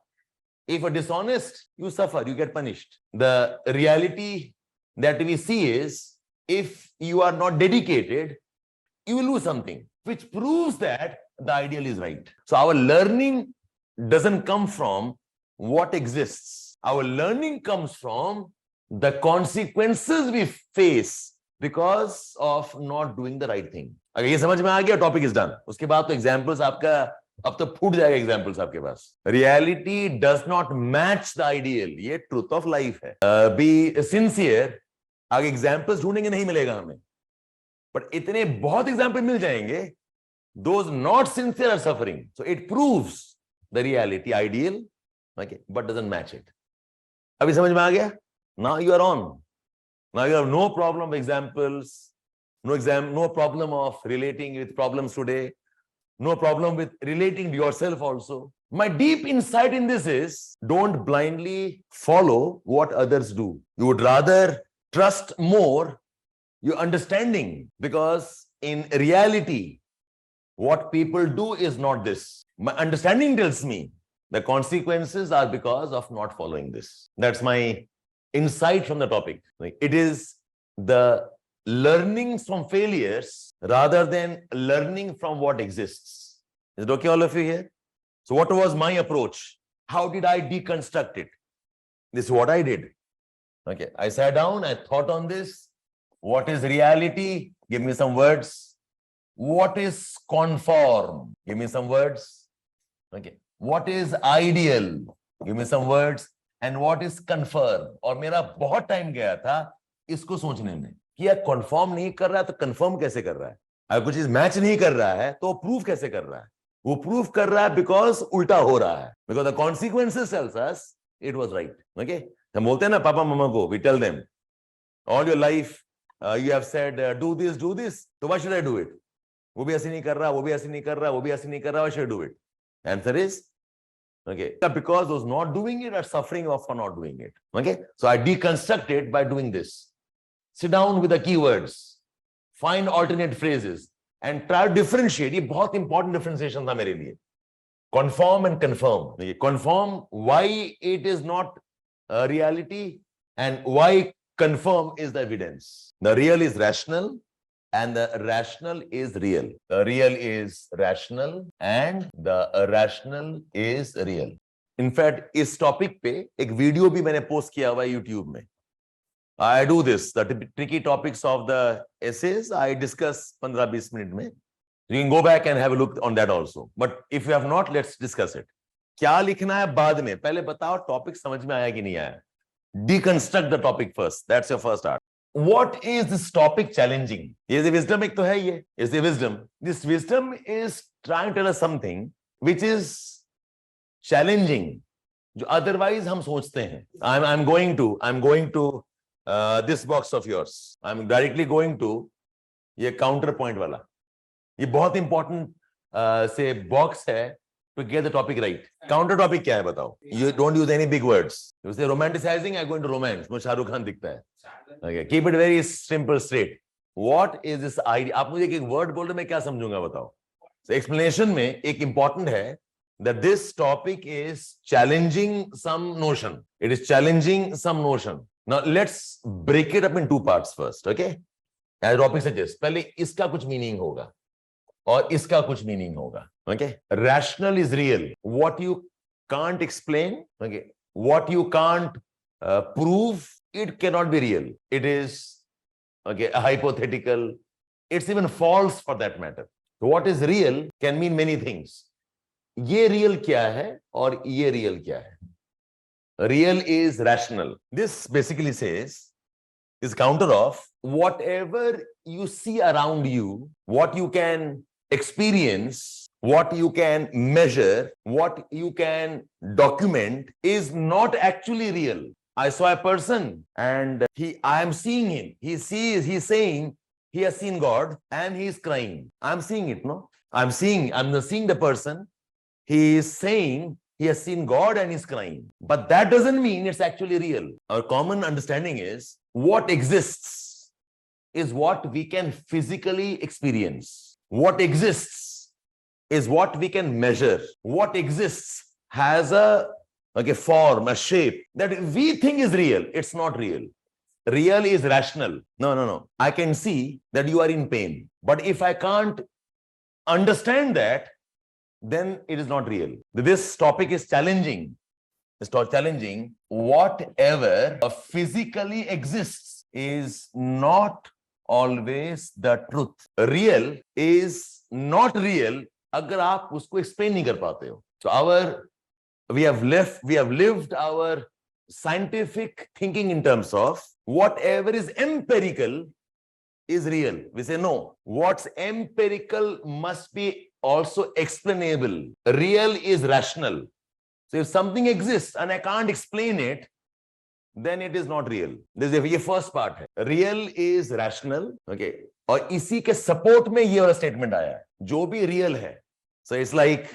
if you're dishonest, you suffer, you get punished. The reality that we see is if you are not dedicated, you will lose something, which proves that the ideal is right. So our learning doesn't come from what exists. Our learning comes from the consequences we face because of not doing the right thing. अगर ये समझ में आ गया, topic is done. उसके बाद तो examples आपका अब तो फूट जाएगा एग्जांपल्स आपके पास. Reality does not match the ideal. ये ट्रूथ ऑफ लाइफ है. Be sincere. आगे एग्जांपल्स ढूंढेंगे नहीं मिलेगा हमें, बट इतने बहुत एग्जांपल मिल जाएंगे. Those not sincere are suffering. So it proves the reality ideal, okay, but doesn't match it. अभी समझ में आ गया? Now you are on. Now you have no problem of examples, no problem of relating with problems today, no problem with relating to yourself also. My deep insight in this is don't blindly follow what others do. You would rather trust more your understanding, because in reality, what people do is not this. My understanding tells me the consequences are because of not following this. That's my insight from the topic. It is the learnings from failures rather than learning from what exists. Is it okay, all of you here? So what was my approach? How did I deconstruct it? This is what I did. Okay, I sat down, I thought on this. What is reality? Give me some words. What is conform? Give me some words. Okay. What is ideal? Give me some words. And what is confirm? और मेरा बहुत time गया था इसको सोचने में कि यार conform नहीं कर रहा है तो confirm कैसे कर रहा है. अगर कुछ चीज मैच नहीं कर रहा है तो प्रूफ कैसे कर रहा है. वो प्रूफ कर रहा है because उल्टा हो रहा है. Because the consequences tells us it was right. Okay. हम बोलते हैं ना पापा मम्मा को, we tell them all your life you have said do this, so why should I do it? वो भी ऐसे नहीं कर रहा, वो भी ऐसे नहीं कर रहा, वो भी ऐसे नहीं कर रहा, why should I do it? Answer is okay, because those not doing it are suffering for not doing it. Okay, so I deconstruct it by doing this. Sit down with the keywords, find alternate phrases and try to differentiate. ये बहुत important differentiation था मेरे लिए. Conform and confirm. Conform why it is not a reality and why confirm is the evidence. The real is rational and the rational is real. The real is rational and the rational is real. In fact, इस topic पे एक video भी मैंने post किया हुआ है YouTube में. I do this, the tricky topics of the essays, I discuss 15-20 minutes में. You can go back and have a look on that also. But if you have not, let's discuss it. क्या लिखना है बाद में? पहले बताओ topic समझ में आया कि नहीं आया? Deconstruct the topic first. That's your first art. What is this topic challenging? Is the wisdom एक तो है ये. Is the wisdom. This wisdom is trying to tell us something which is challenging. जो otherwise हम सोचते हैं. I'm going to this box of yours. I'm directly going to ये counterpoint वाला. ये बहुत important से box है to get the topic right. Counter topic क्या है बताओ? You don't use any big words. You say romanticizing, I go into romance. मुझे शाहरुख खान दिखता है. Okay, keep it very simple, straight. What is this idea? आप मुझे एक word बोल रहे मैं क्या समझूंगा बताओ? So explanation में एक important है that this topic is challenging some notion. It is challenging some notion. Now let's break it up in two parts first. Okay? As topic suggests, पहले इसका कुछ meaning होगा और इसका कुछ meaning होगा. Okay? Rational is real. What you can't explain, okay, what you can't prove, it cannot be real. It is okay, hypothetical. It's even false for that matter. So what is real can mean many things. ये real क्या है और ये real क्या है? Real is rational. This basically says, is counter of whatever you see around you, what you can experience, what you can measure, what you can document is not actually real. I saw a person and I am seeing him. He's saying he has seen God and he is crying. I'm seeing it, no? I'm seeing the person. He is saying he has seen God and he's crying. But that doesn't mean it's actually real. Our common understanding is what exists is what we can physically experience. What exists is what we can measure. What exists has a form, a shape that we think is real. It's not real. Real is rational. No. I can see that you are in pain. But if I can't understand that, then it is not real. This topic is challenging. It's challenging. Whatever physically exists is not always the truth. Real is not real अगर आप उसको explain नहीं कर पाते हो. So we have lived our scientific thinking in terms of whatever is empirical is real. We say no. What's empirical must be also explainable. Real is rational. So if something exists and I can't explain it, then it is not real. This is the first part. Real is rational. Okay. और इसी के support में ये वाला statement आया है. जो भी real है. So it's like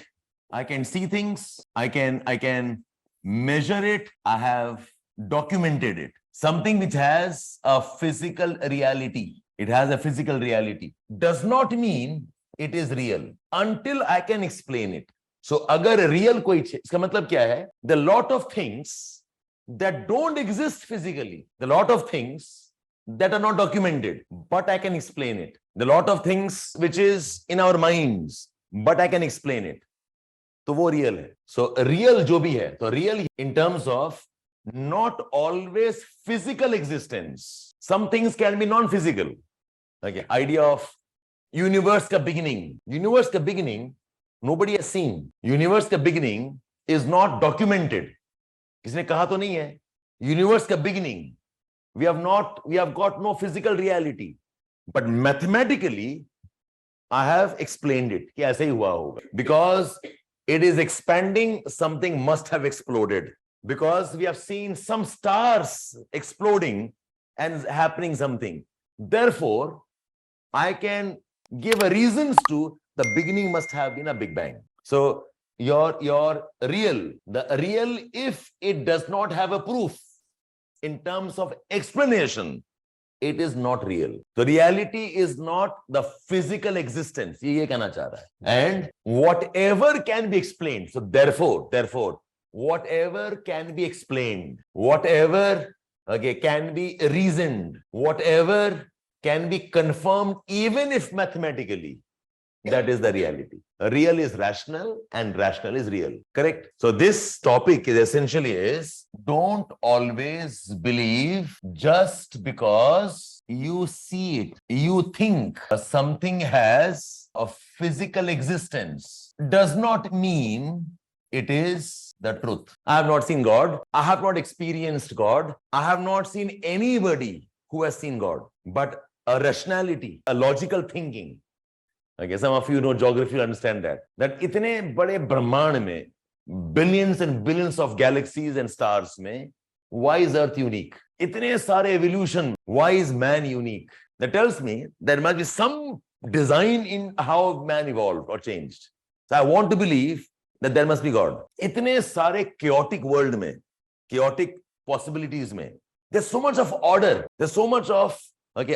I can see things. I can measure it. I have documented it. Something which has a physical reality. It has a physical reality. Does not mean it is real until I can explain it. So अगर real कोई इसका मतलब क्या है? The lot of things that don't exist physically, the lot of things that are not documented, but I can explain it. The lot of things which is in our minds, but I can explain it. तो वो real है. So real जो भी है, तो real in terms of not always physical existence. Some things can be non-physical. Okay, idea of universe का beginning. Universe का beginning, nobody has seen. Universe का beginning is not documented. किसने कहा तो नहीं है. Universe का beginning, we have got no physical reality. But mathematically, I have explained it. कि ऐसे ही हुआ होगा. Because it is expanding, something must have exploded. because we have seen some stars exploding and happening something. Therefore, I can give a reasons to the beginning must have been a Big Bang. So your the real, if it does not have a proof in terms of explanation, it is not real. The reality is not the physical existence. ये कहना चाह रहा है. And whatever can be explained. So therefore, whatever can be explained, whatever can be reasoned, whatever can be confirmed, even if mathematically, that is the reality. Real is rational and rational is real. Correct? So this topic is essentially is, don't always believe just because you see it, you think something has a physical existence, does not mean it is the truth. I have not seen God. I have not experienced God. I have not seen anybody who has seen God. But a rationality, a logical thinking. Okay, some of you know geography, you understand that itne bade brahmand mein, billions and billions of galaxies and stars mein, why is Earth unique? Itne sare evolution, why is man unique? That tells me there must be some design in how man evolved or changed. So I want to believe that there must be God. Itne sare chaotic world mein, chaotic possibilities mein, there's so much of order, there's so much of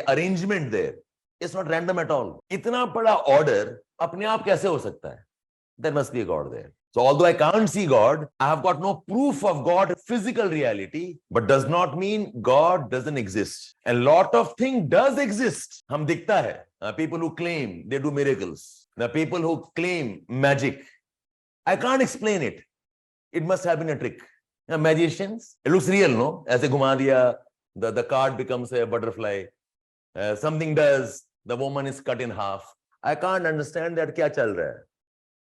arrangement there. It's not random at all. Itna bada order, apne aap kaise ho sakta hai? There must be a God there. So although I can't see God, I have got no proof of God, physical reality, but does not mean God doesn't exist. A lot of things does exist. Hum dikhta hai. People who claim they do miracles. The people who claim magic. I can't explain it. It must have been a trick. Magicians, it looks real, no? Aise ghuma diya, the card becomes a butterfly. Something does, the woman is cut in half. I can't understand that kya chal raha hai.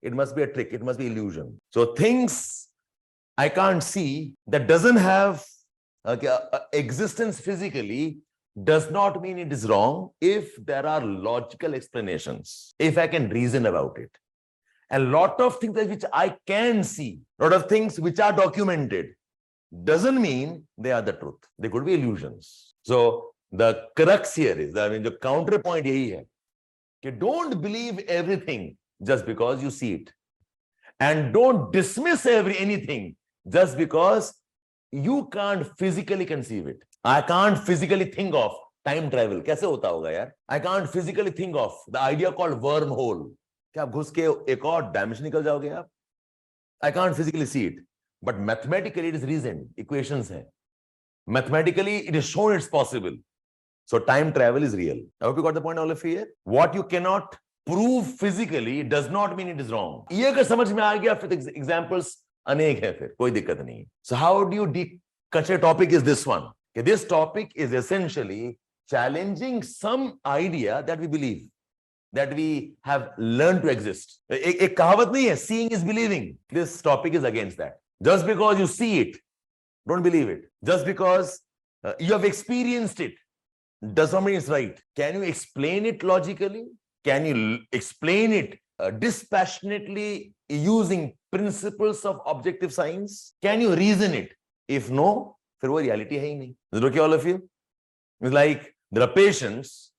It must be a trick, it must be illusion. So things I can't see that doesn't have existence physically does not mean it is wrong if there are logical explanations, if I can reason about it. A lot of things which I can see, a lot of things which are documented, doesn't mean they are the truth. They could be illusions. So the crux here is, the counterpoint yahi hai कि don't believe everything just because you see it, and don't dismiss anything just because you can't physically conceive it. I can't physically think of time travel. कैसे होता होगा यार? I can't physically think of the idea called wormhole. क्या आप घुस के एक और dimension निकल जाओगे आप? I can't physically see it, but mathematically it is reasoned. Equations हैं. Mathematically it is shown it's possible. So time travel is real. I hope you got the point, all of you here. What you cannot prove physically does not mean it is wrong. ये अगर समझ में आ गया फिर examples अनेक है, फिर कोई दिक्कत नहीं. So how do you such a topic is this one? Okay, this topic is essentially challenging some idea that we believe, that we have learned to exist. एक कहावत नहीं है, seeing is believing. This topic is against that. Just because you see it, don't believe it. Just because you have experienced it, does not mean it's right. Can you explain it logically? Can you explain it dispassionately using principles of objective science? Can you reason it? If no, फिर वो reality है ही नहीं. Is it okay, all of you? It's like there are patients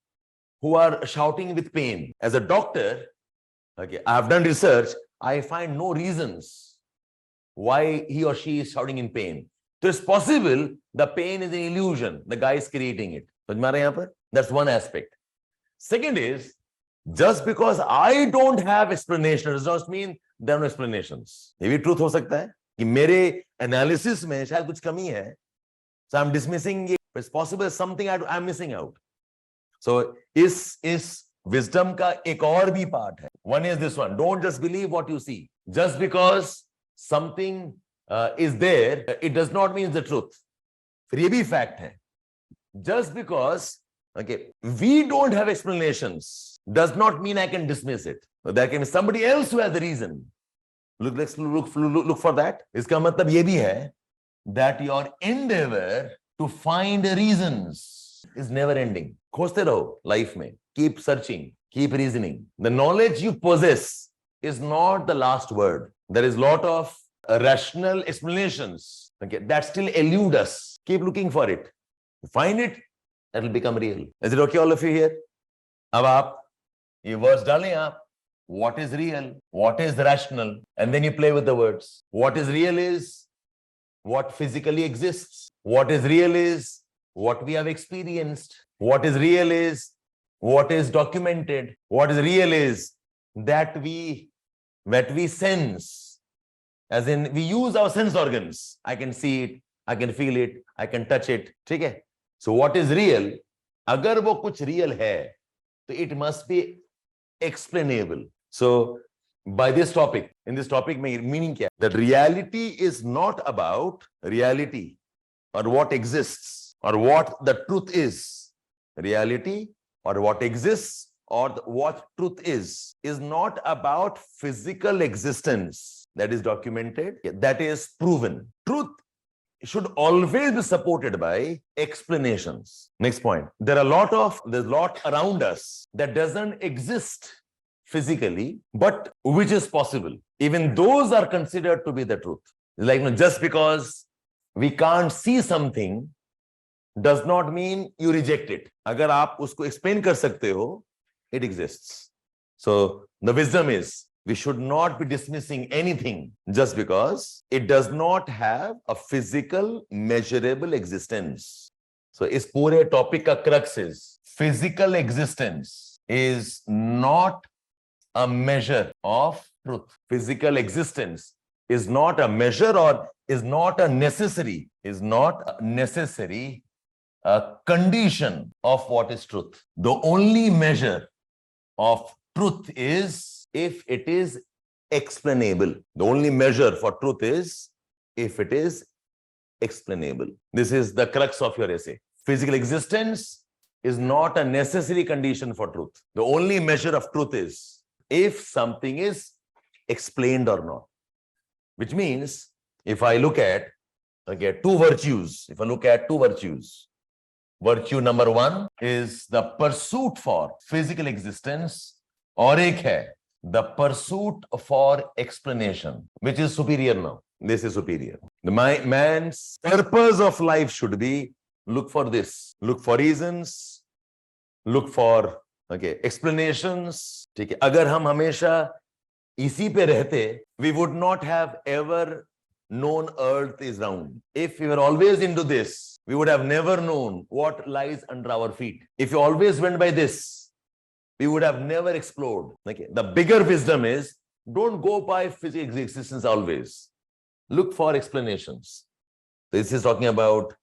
who are shouting with pain. As a doctor, okay, I have done research. I find no reasons why he or she is shouting in pain. So it's possible the pain is an illusion. The guy is creating it. That's one aspect. Second is, just because I don't have explanation does not mean there are no explanations. ये भी truth हो सकता है कि मेरे analysis में शायद कुछ कमी है. So I'm dismissing it. It's possible something I'm missing out. So is wisdom का एक और भी part है. One is this one. Don't just believe what you see. Just because something is there, it does not mean it's the truth. फिर ये भी fact है. Just because we don't have explanations does not mean I can dismiss it. So there can be somebody else who has the reason. Let's look for that. इसका मतलब ये भी है that your endeavor to find reasons is never ending. खोजते रहो life में. Keep searching, keep reasoning. The knowledge you possess is not the last word. There is lot of rational explanations, okay, that still elude us. Keep looking for it. Find it, that will become real. Is it okay, all of you here? अब आप ये words डालें आप. What is real? What is rational? And then you play with the words. What is real is what physically exists. What is real is what we have experienced. What is real is what is documented. What is real is that we sense, as in we use our sense organs. I can see it, I can feel it, I can touch it. ठीक है? So what is real? अगर वो कुछ real है, तो it must be explainable. So by this topic, in this topic, meaning क्या? That reality is not about reality or what exists or what the truth is. Reality or what exists or what truth is not about physical existence that is documented, that is proven. Truth should always be supported by explanations. Next point. There's a lot around us that doesn't exist physically, but which is possible. Even those are considered to be the truth. Like, just because we can't see something does not mean you reject it. Agar aap usko explain kar sakte ho, it exists. So the wisdom is, we should not be dismissing anything just because it does not have a physical, measurable existence. So is pure topic ka crux is, physical existence is not a measure of truth. Physical existence is not a measure or is not a necessary condition of what is truth. The only measure of truth is if it is explainable. The only measure for truth is if it is explainable. This is the crux of your essay. Physical existence is not a necessary condition for truth. The only measure of truth is if something is explained or not. Which means, if I look at, two virtues, virtue number one is the pursuit for physical existence, और एक है the pursuit for explanation, which is superior now. This is superior. The man's purpose of life should be look for this, look for reasons, look for explanations. ठीक है, अगर हम हमेशा इसी पे रहते, we would not have ever known earth is round. If we were always into this, we would have never known what lies under our feet. If you always went by this, we would have never explored. The bigger wisdom is, don't go by physical existence always. Look for explanations. This is talking about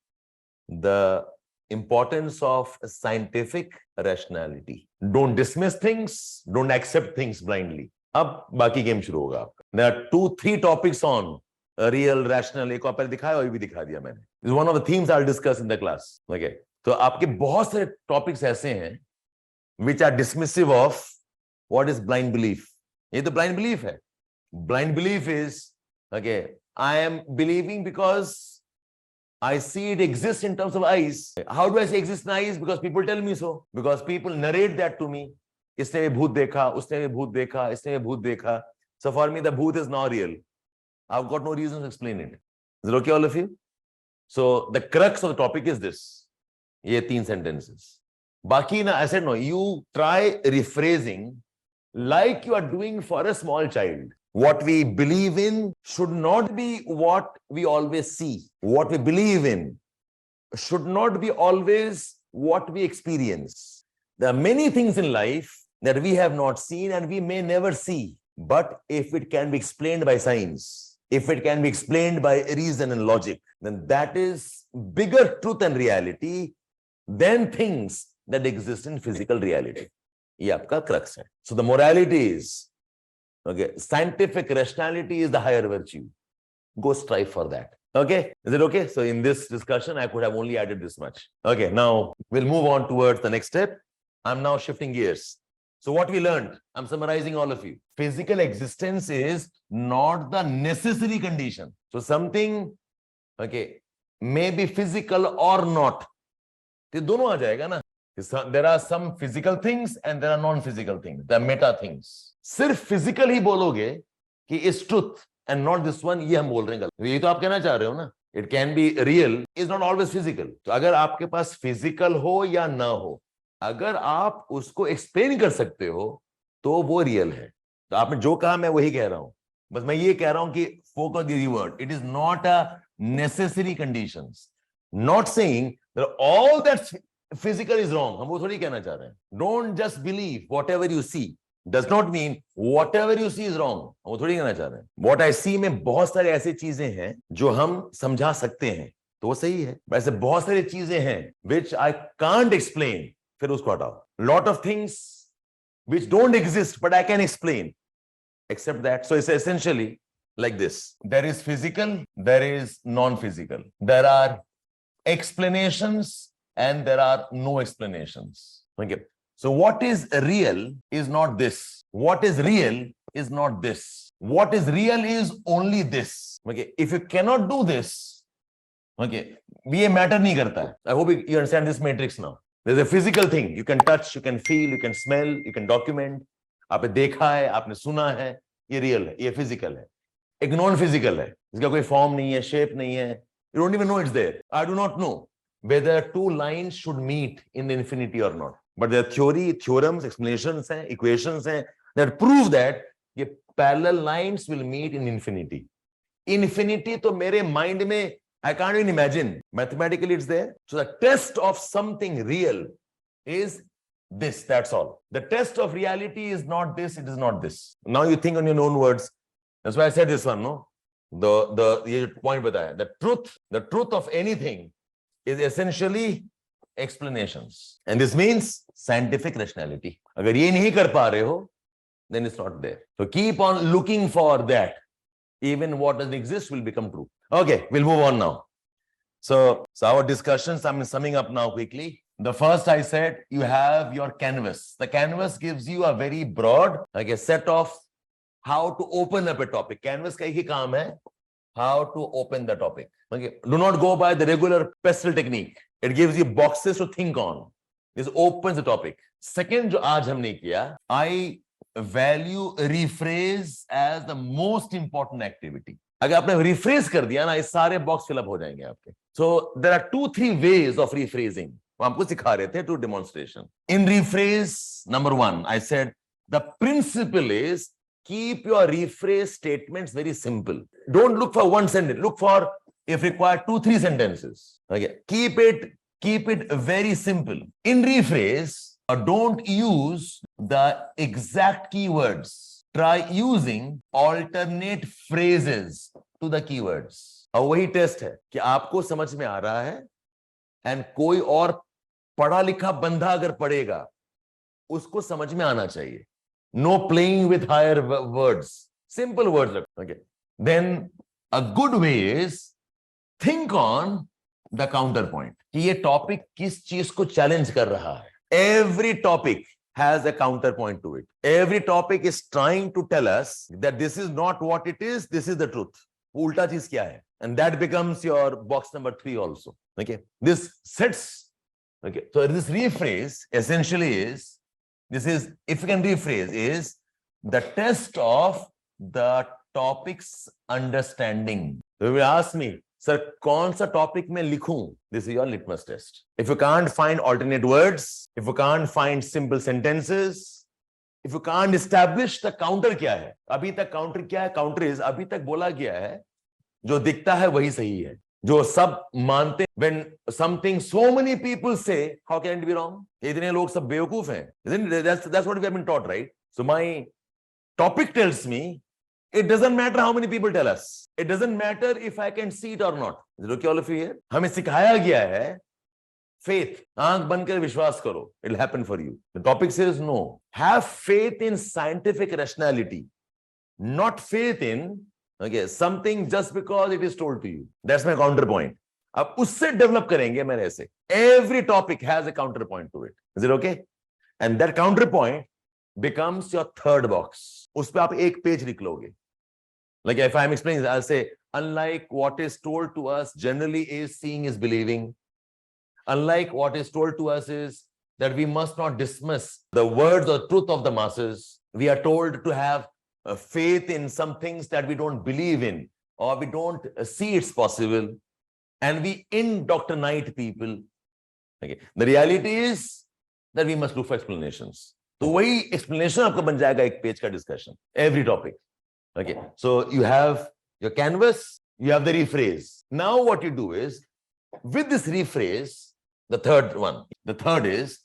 the importance of scientific rationality. Don't dismiss things, don't accept things blindly. अब बाकी game शुरू होगा आपका. There are 2-3 topics on real, rational. एक और पहले दिखाया और भी दिखा दिया मैंने. This is one of the themes I'll discuss in the class. Okay. तो आपके बहुत सारे topics ऐसे हैं which are dismissive of what is blind belief. ये तो blind belief है. Blind belief is, I am believing because I see it exists in terms of eyes. How do I say exists in eyes? Because people tell me so. Because people narrate that to me. इसने भी भूत देखा, उसने भी भूत देखा, इसने भी भूत देखा. So for me, the bhoot is not real. I've got no reason to explain it. Is it okay, all of you? So the crux of the topic is this. ये 3 sentences. Baki na, I said no. You try rephrasing like you are doing for a small child. What we believe in should not be what we always see. What we believe in should not be always what we experience. There are many things in life that we have not seen and we may never see. But if it can be explained by science, if it can be explained by reason and logic, then that is bigger truth and reality than things that exist in physical reality. ये आपका crux है. So the morality is, scientific rationality is the higher virtue. Go strive for that. Okay, is it okay? So in this discussion, I could have only added this much. Okay, now we'll move on towards the next step. I'm now shifting gears. So what we learned, I'm summarizing all of you. Physical existence is not the necessary condition. So something, may be physical or not. ये दोनों आ जाएगा ना. There are some physical things and there are non-physical things. There are meta things. सिर्फ physical ही बोलोगे कि is truth, and not this one, ये हम बोल रहे हैं गलत. ये तो आप कहना चाह रहे हो ना. It can be real is not always physical. तो अगर आपके पास फिजिकल हो या ना हो, अगर आप उसको एक्सप्लेन कर सकते हो तो वो रियल है. तो आपने जो कहा मैं वही कह रहा हूं. बस मैं ये कह रहा हूं कि focus the word. It is not a necessary conditions. Not saying that all that physical is wrong. हम वो थोड़ी कहना चाह रहे हैं. Don't just believe whatever you see does not mean whatever you see is wrong. वो थोड़ी कहना चाह रहे हैं. What I see में बहुत सारे ऐसी चीजें हैं जो हम समझा सकते हैं तो वो सही है. वैसे बहुत सारी चीजें हैं which I can't explain, फिर उसको हटाओ. Lot of things which don't exist but I can explain, except that. So it's essentially like this. There is physical, there is non-physical. There are explanations and there are no explanations. Okay. So what is real is not this. What is real is not this. What is real is only this. Okay. If you cannot do this, okay, ये matter नहीं करता है. I hope you understand this matrix now. There's a physical thing. You can touch, you can feel, you can smell, you can document. आपने देखा है, आपने सुना है, ये real है, ये physical है. एक non-physical है, इसका कोई form नहीं है, shape नहीं है. You don't even know it's there. I do not know whether two lines should meet in the infinity or not. But there are theorems, explanations हैं, equations हैं that prove that ये parallel lines will meet in infinity. Infinity तो मेरे mind में I can't even imagine. Mathematically it's there. So the test of something real is this. That's all. The test of reality is not this. It is not this. Now you think on your own words. That's why I said this one. No, ये point बताया. The truth of anything is essentially explanations, and this means scientific rationality. अगर ये नहीं कर पा रहे हो, then it's not there. So keep on looking for that. Even what doesn't exist will become true. Okay, we'll move on now. So our discussions, I'm summing up now quickly. The first I said, you have your canvas. The canvas gives you a very broad, like a set of how to open up a topic. Canvas का एक ही काम है, how to open the topic. Okay, do not go by the regular pestle technique. It gives you boxes to think on. This opens the topic. Second, जो आज हमने किया, I value rephrase as the most important activity. अगर आपने rephrase कर दिया ना, ये सारे box fill up हो जाएंगे आपके. So there are 2-3 ways of rephrasing. वो हमको सिखा रहे थे to demonstration. In rephrase, number 1, I said the principle is keep your rephrase statements very simple. Don't look for one sentence. Look for, if required, 2-3 sentences. Okay. Keep it very simple. In rephrase, don't use the exact keywords. Try using alternate phrases to the keywords. और वही test है कि आपको समझ में आ रहा है, and कोई और पढ़ा लिखा बंदा अगर पढ़ेगा उसको समझ में आना चाहिए. No playing with higher words. Simple words. Okay. Then a good way is think on the counterpoint. कि ये टॉपिक किस चीज को चैलेंज कर रहा है. Every topic has a counterpoint to it. Every topic is trying to tell us that this is not what it is, this is the truth. उल्टा चीज क्या है? And that becomes your box number 3 also. Okay. This sets. Okay. So this rephrase essentially is, this is, if you can rephrase, is the test of the topic's understanding. So you ask me, sir, कौन सा topic में लिखूं? This is your litmus test. If you can't find alternate words, if you can't find simple sentences, if you can't establish the counter क्या है? अभी तक counter क्या है? Counter is, अभी तक बोला गया है, जो दिखता है वही सही है. जो सब मानते, when something so many people say, how can it be wrong? इतने लोग सब बेवकूफ हैं. Isn't it? That's what we have been taught, right? So my topic tells me, it doesn't matter how many people tell us. It doesn't matter if I can see it or not. Is it okay, all of you here? हमें सिखाया गया है, faith, आंख बंद कर विश्वास करो, it'll happen for you. The topic says no. Have faith in scientific rationality, not faith in something just because it is told to you. That's my counterpoint. अब उससे develop करेंगे मेरे ऐसे. Every topic has a counterpoint to it. Is it okay? And that counterpoint becomes your third box. उस पे आप एक page लिख लोगे. Like if I'm explaining, I'll say, unlike what is told to us generally is seeing is believing. Unlike what is told to us is that we must not dismiss the words or truth of the masses. We are told to have faith in some things that we don't believe in or we don't see it's possible, and we indoctrinate people. Okay, the reality is that we must look for explanations. तो वही explanation आपका बन जाएगा एक page का discussion, every topic. Okay, so you have your canvas, you have the rephrase. Now what you do is, with this rephrase, the third is,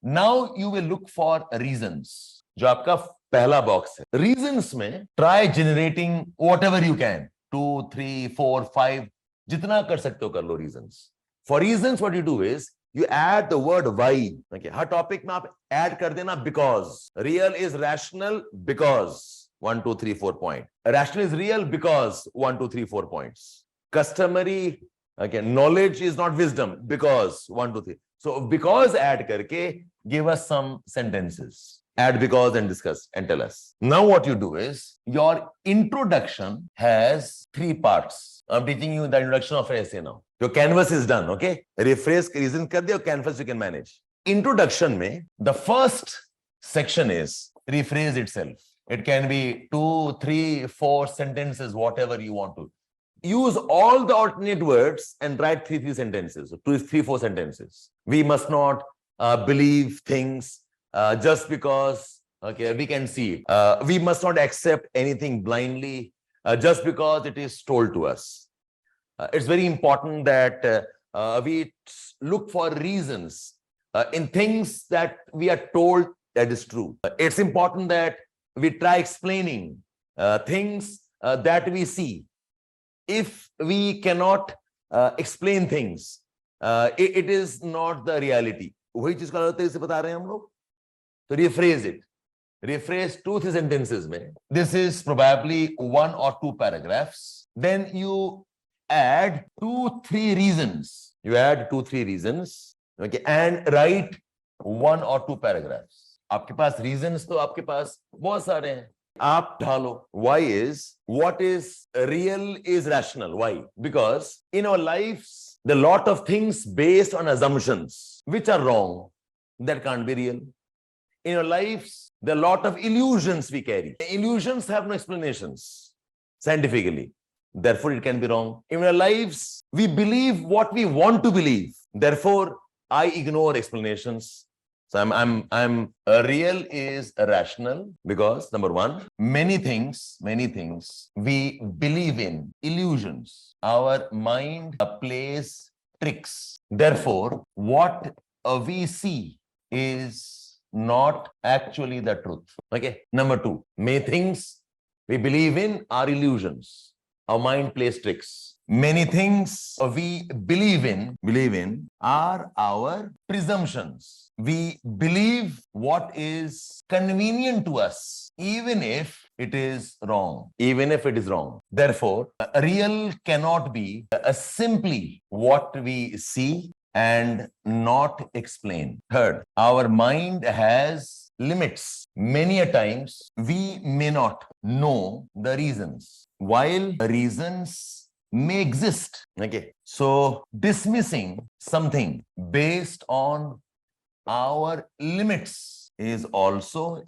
now you will look for reasons. जो आपका पहला box है, reasons में try generating whatever you can, 2, 3, 4, 5, जितना कर सकते हो कर लो reasons. For reasons, what you do is you add the word why. Okay, her topic में आप add कर देना because. Real is rational because 1, 2, 3, 4 point. Rational is real because 1, 2, 3, 4 points. Customary, okay, knowledge is not wisdom because 1, 2, 3. So because add करके give us some sentences. Add because and discuss and tell us. Now what you do is your introduction has 3 parts. I'm teaching you the introduction of an essay now. Your canvas is done, okay? Rephrase reason kar diya, canvas you can manage. Introduction mein, the first section is rephrase itself. It can be 2, 3, 4 sentences, whatever you want to. Use all the alternate words and write 3 sentences, 2, 3, 4 sentences. We must not believe things just because, okay, we can see it. We must not accept anything blindly just because it is told to us. It's very important that we look for reasons in things that we are told that is true. It's important that we try explaining things that we see. If we cannot explain things, it is not the reality. वही चीज का गलत से बता रहे हैं हम लोग. तो rephrase it. Rephrase 2, 3 sentences में. This is probably 1 or 2 paragraphs. Then you add 2, 3 reasons. You add 2, 3 reasons, okay, and write 1 or 2 paragraphs. आपके पास reasons तो आपके पास बहुत सारे हैं. आप ढालो. Why is, what is real is rational. Why? Because in our lives, there are a lot of things based on assumptions which are wrong, that can't be real. In our lives, there are a lot of illusions we carry. Illusions have no explanations scientifically. Therefore, it can be wrong. In our lives, we believe what we want to believe. Therefore, I ignore explanations. So I'm real is rational because number 1, many things we believe in, illusions. Our mind plays tricks. Therefore, what we see is not actually the truth. Okay. Number 2, many things we believe in are illusions. Our mind plays tricks. Many things we believe in are our presumptions. We believe what is convenient to us, even if it is wrong. Therefore, real cannot be simply what we see and not explain. Third, our mind has limits. Many a times we may not know the reasons, while the reasons may exist. Okay, so dismissing something based on our limits is also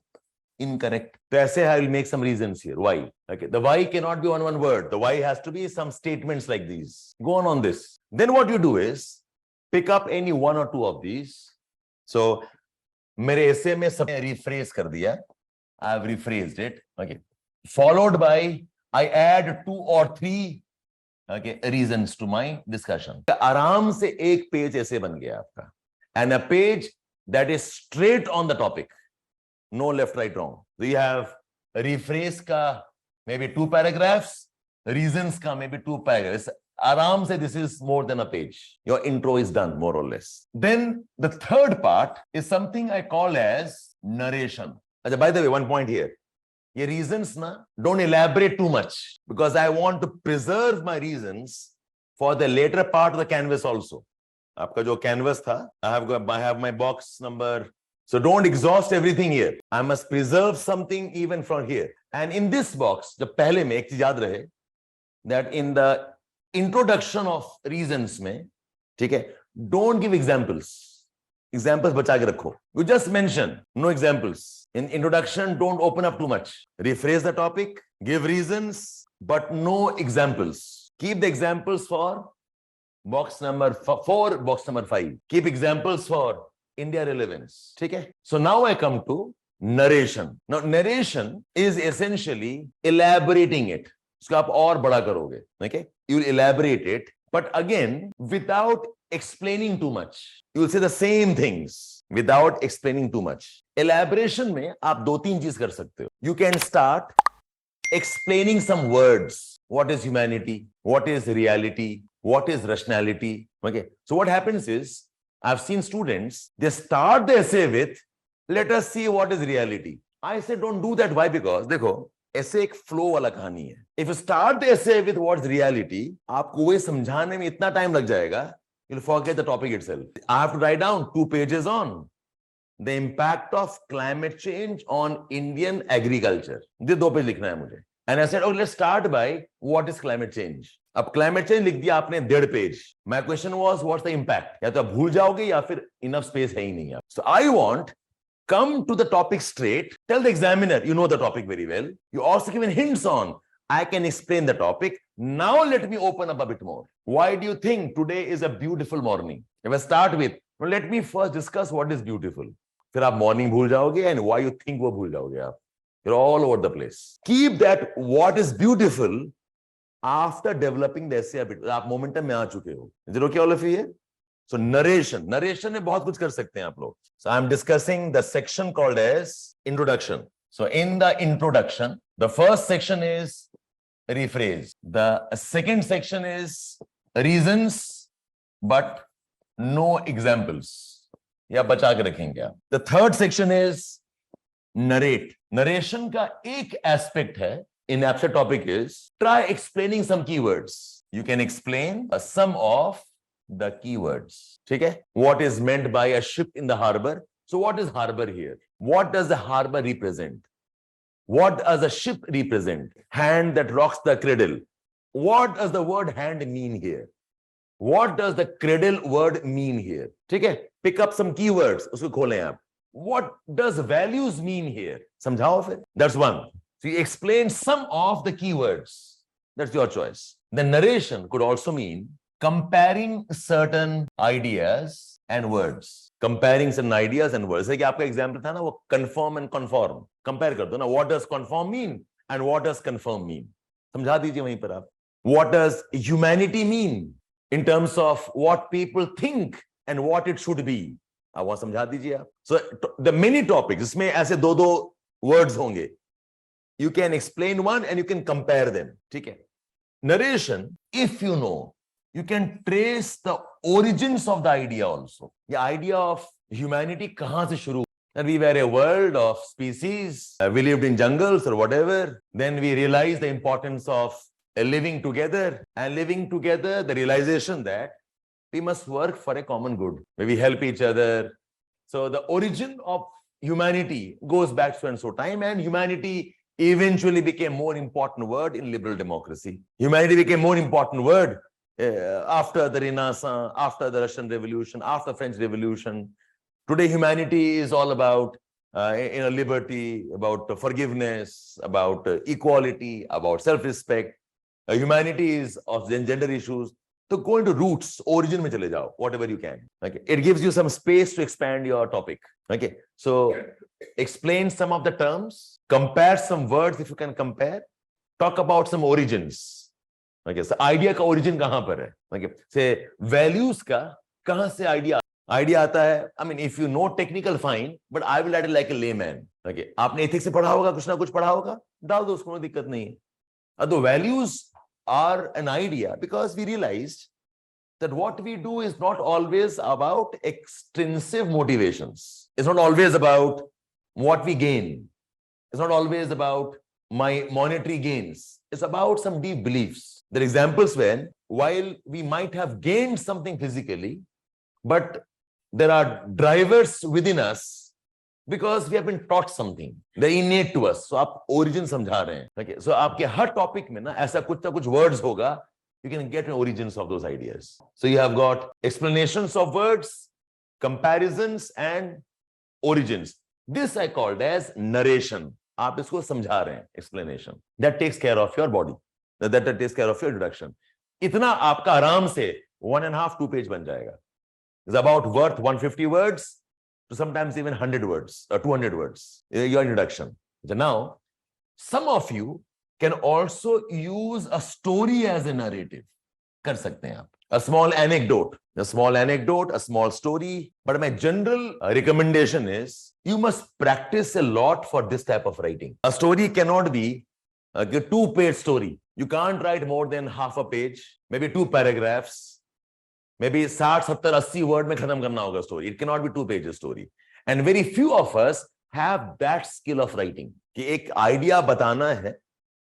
incorrect. So I will make some reasons here. Why? Okay, the why cannot be one word. The why has to be some statements like these. Go on this. Then what you do is pick up any 1 or 2 of these. So मेरे essay में सब rephrase कर दिया. I have rephrased it. Okay, followed by I add 2 or 3 okay reasons to my discussion. आराम से एक page ऐसे बन गया आपका, and a page that is straight on the topic, no left, right, wrong. So you have rephrase का maybe 2 paragraphs, reasons का maybe 2 paragraphs. आराम से this is more than a page. Your intro is done more or less. Then the third part is something I call as narration. By the way, one point here. Your reasons na, don't elaborate too much because I want to preserve my reasons for the later part of the canvas also. आपका जो canvas था, I have my box number. So don't exhaust everything here. I must preserve something even from here. And in this box, the पहले में एक चीज याद रहे that in the introduction of reasons में, ठीक है, don't give examples. Examples बचा के रखो. You just mention, no examples. In introduction, don't open up too much. Rephrase the topic, give reasons, but no examples. Keep the examples for box number 4, box number 5. Keep examples for India relevance. Okay? So now I come to narration. Now, narration is essentially elaborating it. उसको आप और बड़ा करोगे. Okay? You will elaborate it, but again, without explaining too much. You will say the same things without explaining too much. Elaboration में आप 2-3 चीज कर सकते हो. You can start explaining some words. What is humanity? What is reality? What is rationality? Okay. So what happens is, I've seen students, they start the essay with, let us see what is reality. I say don't do that. Why? Because देखो, essay एक flow वाला कहानी है. If you start the essay with what's reality, आपको वो समझाने में इतना time लग जाएगा, you'll forget the topic itself. I have to write down 2 pages on the impact of climate change on Indian agriculture. ये 2 पेज लिखना है मुझे. And I said, oh, let's start by what is climate change. अब climate change लिख दिया आपने 1.5 page. My question was, what's the impact? या तो आप भूल जाओगे या फिर enough space है ही नहीं. So I want, come to the topic straight. Tell the examiner, you know the topic very well. You also given hints on, I can explain the topic. Now let me open up a bit more. Why do you think today is a beautiful morning? If I start with, well, let me first discuss what is beautiful. फिर आप morning भूल जाओगे and why you think वो भूल जाओगे आप. You're all over the place. Keep that what is beautiful after developing the essay a bit. आप momentum में आ चुके हो. Is it okay all of you here? So narration में बहुत कुछ कर सकते हैं आप लोग. So I'm discussing the section called as introduction. So in the introduction, the first section is rephrase. The second section is reasons, but no examples. या बचा के रखेंगे आप. The third section is narrate. Narration का एक aspect है in abstract topic is try explaining some keywords. You can explain some of the keywords. ठीक है? What is meant by a ship in the harbor? So what is harbor here? What does the harbor represent? What does a ship represent? Hand that rocks the cradle. What does the word hand mean here? What does the cradle word mean here? ठीक है? Pick up some keywords. उसको खोलें आप. What does values mean here? समझाओ फिर. That's one. So you explain some of the keywords. That's your choice. The narration could also mean comparing certain ideas and words. Comparing certain ideas and words. जैसे कि आपका example था ना, वो confirm and conform. Compare कर दो ना. What does conform mean and what does confirm mean? समझा दीजिए वहीं पर आप. What does humanity mean in terms of what people think and what it should be? आप वहां समझा दीजिए आप. So the many topics, इसमें ऐसे 2 words होंगे. You can explain one and you can compare them. ठीक है? Narration, if you know, you can trace the origins of the idea also. The idea of humanity कहाँ से शुरू? And we were a world of species. We lived in jungles or whatever. Then we realized the importance of living together. And living together, the realization that we must work for a common good. We help each other. So the origin of humanity goes back to so and so time, and humanity eventually became more important word in liberal democracy. Humanity became more important word after the Renaissance, after the Russian Revolution, after French Revolution. Today, humanity is all about liberty, about forgiveness, about equality, about self-respect. Humanity is of gender issues. So go into roots, origin में चले जाओ, whatever you can. Okay, it gives you some space to expand your topic. Okay, so explain some of the terms, compare some words if you can compare, talk about some origins. Okay, so idea का origin कहाँ पर है? Okay, say values का कहाँ से idea आता है? I mean, if you know technical, fine, but I will add it like a layman. Okay, आपने ethics से पढ़ा होगा, कुछ ना कुछ पढ़ा होगा, डाल दो, उसको कोई दिक्कत नहीं है. The values are an idea because we realized that what we do is not always about extrinsic motivations. It's not always about what we gain. It's not always about my monetary gains. It's about some deep beliefs. There are examples when, while we might have gained something physically, but there are drivers within us because we have been taught something. They're innate to us. So आप origin समझा रहे हैं. Okay. So आपके हर topic में ना ऐसा कुछ ना कुछ words होगा. You can get the origins of those ideas. So you have got explanations of words, comparisons and origins. This I called as narration. आप इसको समझा रहे हैं, explanation. That takes care of your body. That takes care of your introduction. इतना आपका आराम से 1.5-2 page बन जाएगा. It's about worth 150 words to sometimes even 100 words or 200 words. Your introduction. So now, some of you can also use a story as a narrative. कर सकते हैं आप. A small anecdote, a small story. But my general recommendation is you must practice a lot for this type of writing. A story cannot be a 2-page story. You can't write more than half a page, maybe 2 paragraphs, maybe 60, 70, 80 word में खत्म करना होगा story. It cannot be 2 pages story. And very few of us have that skill of writing. कि एक idea बताना है,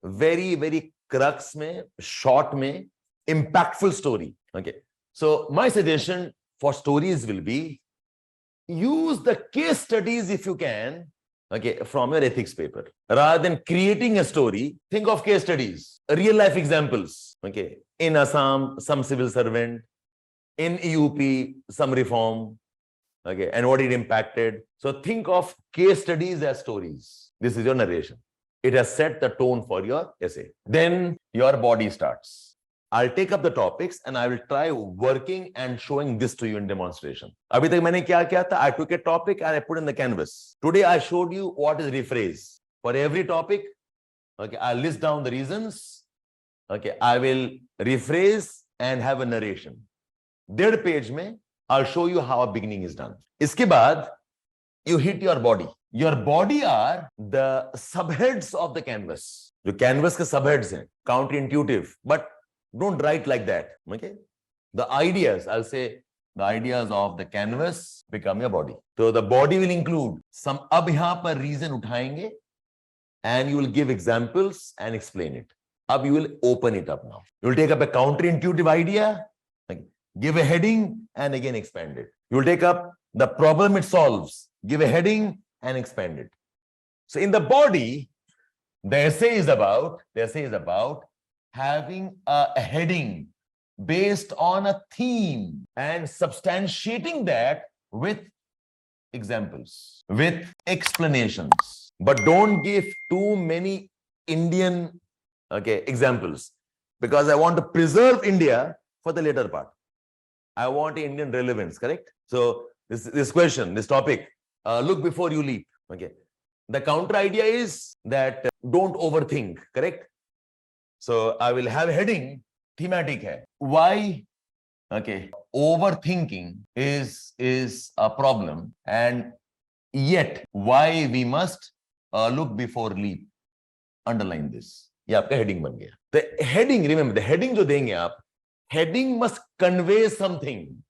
very, very crux में, short में, impactful story. Okay. So my suggestion for stories will be use the case studies if you can, okay, from your ethics paper. Rather than creating a story, think of case studies, real life examples. Okay. In Assam, some civil servant. In UP, some reform. Okay. And what it impacted. So think of case studies as stories. This is your narration. It has set the tone for your essay. Then your body starts. I'll take up the topics and I will try working and showing this to you in demonstration. अभी तक मैंने क्या किया था? I took a topic and I put in the canvas. Today I showed you what is rephrase. For every topic, okay, I'll list down the reasons. Okay, I will rephrase and have a narration. 1.5 page में I'll show you how a beginning is done. इसके बाद you hit your body. Your body are the subheads of the canvas. जो canvas के subheads हैं, counterintuitive, but don't write like that. Okay, the ideas, I'll say the ideas of the canvas become your body. So the body will include some. अब यहाँ पर reason उठाएंगे and you will give examples and explain it. अब you will open it up now. You will take up a counterintuitive idea, give a heading and again expand it. You will take up the problem it solves, give a heading and expand it. So in the body, the essay is about having a heading based on a theme and substantiating that with examples, with explanations. But don't give too many Indian examples, because I want to preserve India for the later part. I want Indian relevance, correct? So this question, this topic, look before you leap. Okay. The counter idea is that don't overthink, correct? So I will have a heading, thematic hai. Why? Okay. Overthinking is a problem, and yet why we must look before leap. Underline this. ये आपका heading बन गया. The heading, remember, the heading जो देंगे आप, heading must convey something,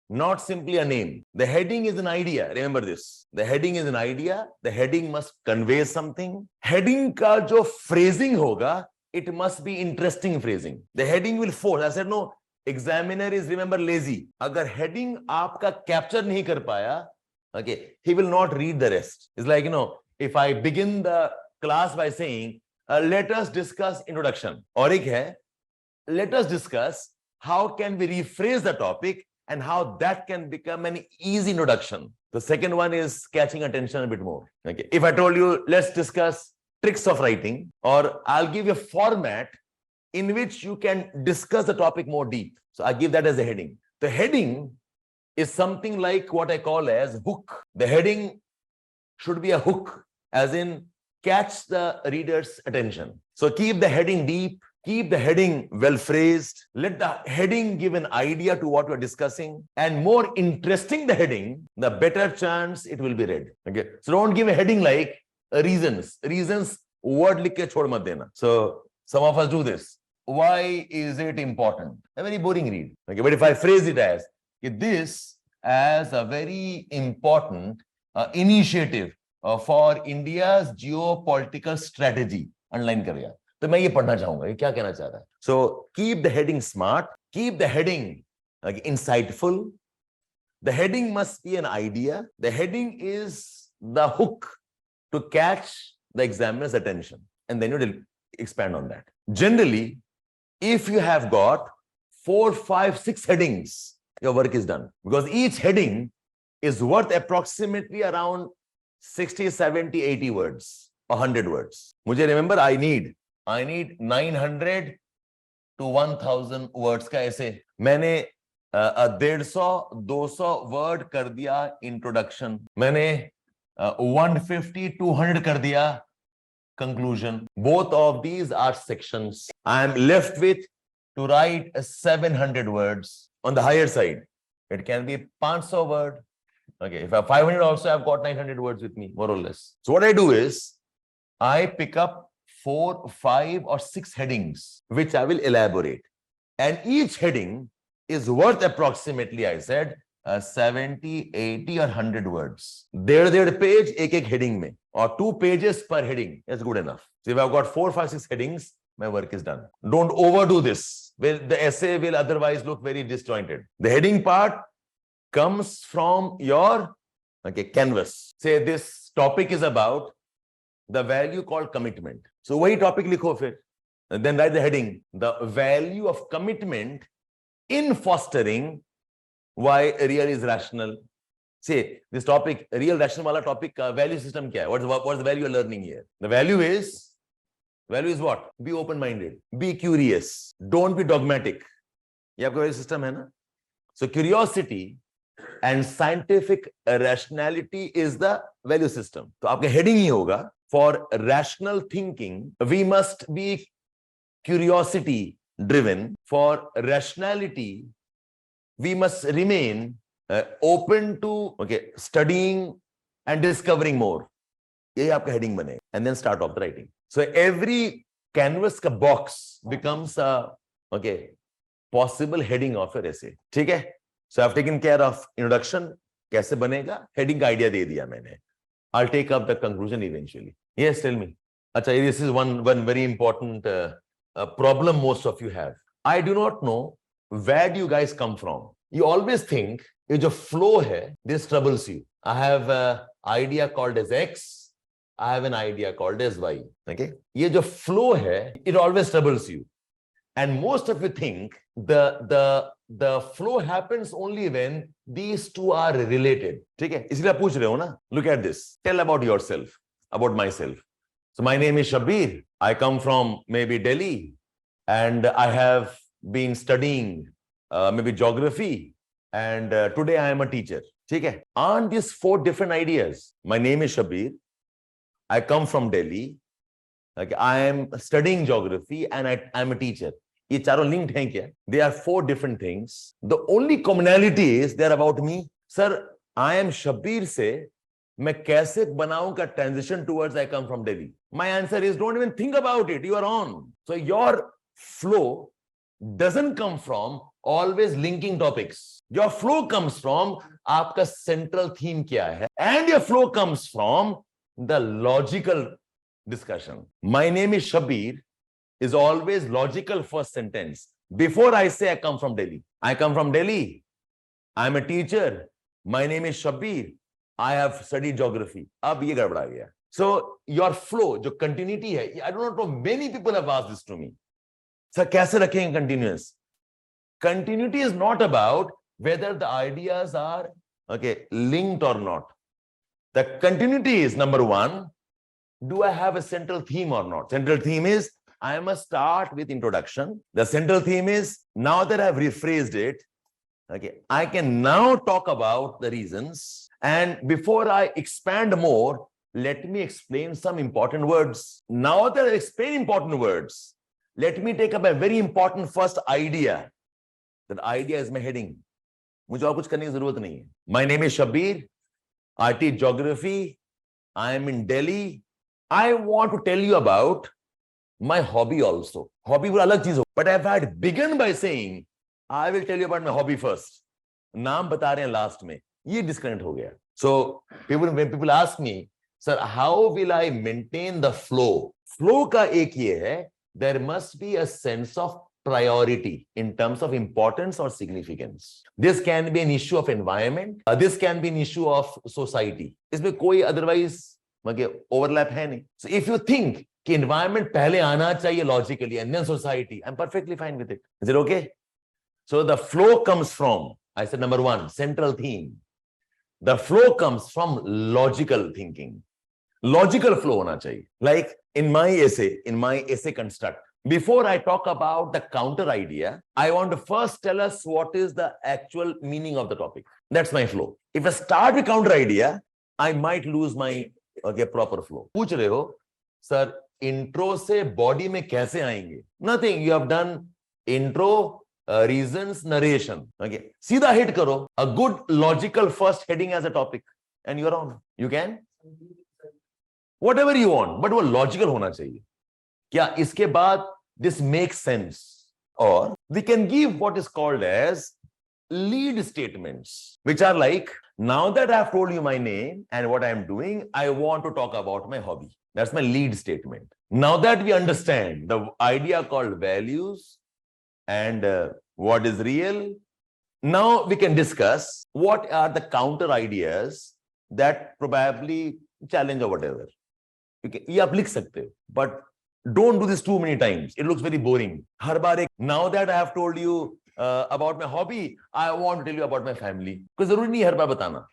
not simply a name. The heading is an idea. Remember this. The heading is an idea. The heading must convey something. Heading का जो phrasing होगा, it must be interesting phrasing. The heading will force. I said no. Examiner is, remember, lazy. अगर heading आपका capture नहीं कर पाया, okay, he will not read the rest. It's like, if I begin the class by saying, let us discuss introduction. और एक है, let us discuss how can we rephrase the topic and how that can become an easy introduction. The second one is catching attention a bit more. Okay. If I told you, let's discuss tricks of writing, or I'll give you a format in which you can discuss the topic more deep. So I give that as a heading. The heading is something like what I call as hook. The heading should be a hook, as in catch the reader's attention. So keep the heading deep, keep the heading well phrased, let the heading give an idea to what we're discussing, and more interesting the heading, the better chance it will be read. Okay. So don't give a heading like reasons, word लिख के छोड़ मत देना. So some of us do this. Why is it important? A very boring read. Okay, but if I phrase it as this as a very important initiative for India's geopolitical strategy, underline करेगा. तो मैं ये पढ़ना चाहूंगा. ये क्या कहना चाह रहा है? So keep the heading smart, keep the heading insightful. The heading must be an idea. The heading is the hook to catch the examiner's attention, and then you will expand on that. Generally, if you have got 4, 5, 6 headings, your work is done, because each heading is worth approximately around 60, 70, 80 words or 100 words. मुझे remember I need 900 to 1000 words का ऐसे मैंने 150-200 word कर दिया introduction, मैंने 150-200 कर दिया conclusion. Both of these are sections. I am left with to write 700 words on the higher side. It can be 500 word. Okay, if I have 500 also, I've got 900 words with me, more or less. So what I do is, I pick up 4, 5 or 6 headings, which I will elaborate. And each heading is worth approximately, I said, 70, 80 or 100 words. Their page, ek heading mein, or 2 pages per heading is good enough. So if I've got 4, 5, 6 headings, my work is done. Don't overdo this. The essay will otherwise look very disjointed. The heading part comes from your canvas. Say this topic is about the value called commitment. So wahi topic likho fir. And then write the heading, the value of commitment in fostering why real is rational. Say this topic, real rational wala topic, value system kya hai? What's the value you're learning here? The value is what? Be open-minded, be curious, don't be dogmatic. Ye aapka value system hai na? So curiosity and scientific rationality is the value system. So aapka heading hi hoga, for rational thinking, we must be curiosity driven. For rationality, we must remain open to studying and discovering more. Ye aapka heading bane, and then start off the writing. So every canvas ka box becomes a possible heading of your essay. ठीक है? So I've taken care of introduction, कैसे बनेगा, heading का idea दे दिया मैंने. I'll take up the conclusion eventually. Yes, tell me. अच्छा, this is one very important problem most of you have. I do not know where do you guys come from. You always think ये जो flow है, this troubles you. I have an idea called as X. I have an idea called as Y. Okay? ये जो flow है, it always troubles you. And most of you think the flow happens only when these two are related. ठीक है? इसलिए आप पूछ रहे हो ना? Look at this. Tell about yourself, about myself. So my name is Shabbir. I come from maybe Delhi, and I have been studying maybe geography, and today I am a teacher. ठीक है? On these 4 different ideas, my name is Shabbir. I come from Delhi. Okay, I am studying geography, and I am a teacher. ये चारों linked हैं क्या? They are 4 different things. The only commonality is they are about me. Sir, I am Shabbir से मैं कैसे बनाऊं का transition towards I come from Delhi? My answer is don't even think about it. You are on. So your flow doesn't come from always linking topics. Your flow comes from आपका central theme क्या है, and your flow comes from the logical discussion. My name is Shabbir is always logical first sentence. Before I say I come from Delhi. I come from Delhi. I am a teacher. My name is Shabbir. I have studied geography. अब ये गड़बड़ा गया. So your flow, जो continuity है, I do not know, many people have asked this to me. Sir, कैसे रखेंगे continuous? Continuity is not about whether the ideas are linked or not. The continuity is, number 1, do I have a central theme or not? Central theme is, I must start with introduction. The central theme is, now that I've rephrased it, I can now talk about the reasons. And before I expand more, let me explain some important words. Now that I explain important words, let me take up a very important first idea. That idea is my heading. मुझे और कुछ करने की जरूरत नहीं है. My name is Shabbir. I teach geography. I am in Delhi. I want to tell you about my hobby also. Hobby वो अलग चीज हो. But if I had begun by saying, I will tell you about my hobby first. नाम बता रहे हैं last में. ये disconnect हो गया. So when people ask me, sir, how will I maintain the flow? Flow का एक ये है, there must be a sense of priority in terms of importance or significance. This can be an issue of environment. This can be an issue of society. इसमें कोई otherwise overlap है नहीं. So if you think कि environment पहले आना चाहिए logically and then society, I'm perfectly fine with it. Is it okay? So the flow comes from, I said number 1, central theme. The flow comes from logical thinking. Logical flow होना चाहिए. Like in my essay construct, before I talk about the counter idea, I want to first tell us what is the actual meaning of the topic. That's my flow. If I start with counter idea, I might lose my proper flow. पूछ रहे हो, sir, intro से body में कैसे आएंगे? Nothing. You have done intro, reasons, narration. Okay. सीधा hit करो. A good logical first heading as a topic, and you're on. You can. Whatever you want, but वो logical होना चाहिए. क्या इसके बाद this makes sense? Or we can give what is called as lead statements, which are like, now that I've told you my name and what I'm doing, I want to talk about my hobby. That's my lead statement. Now that we understand the idea called values and what is real, now we can discuss what are the counter ideas that probably challenge or whatever. ये आप लिख सकते हो, but don't do this too many times. It looks very boring. हर बार एक, now that I have told you about my hobby, I want to tell you about my family. कोई जरूरी नहीं हर बार बताना,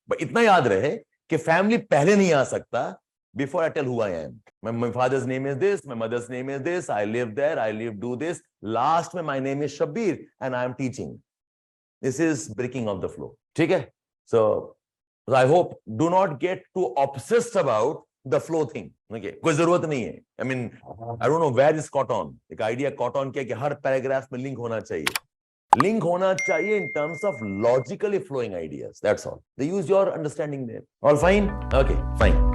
but इतना याद रहे कि family पहले नहीं आ सकता before I tell who I am. My father's name is this, my mother's name is this, I live there, I live, do this. Last में my name is Shabbir and I am teaching. This is breaking of the flow. ठीक है? So I hope do not get too obsessed about the flow thing. Okay, कोई जरूरत नहीं है. I mean, I don't know where is caught on. एक idea caught on क्या कि हर paragraph में link होना चाहिए. Link होना चाहिए in terms of logically flowing ideas. That's all. They use your understanding there. All fine? Okay, fine.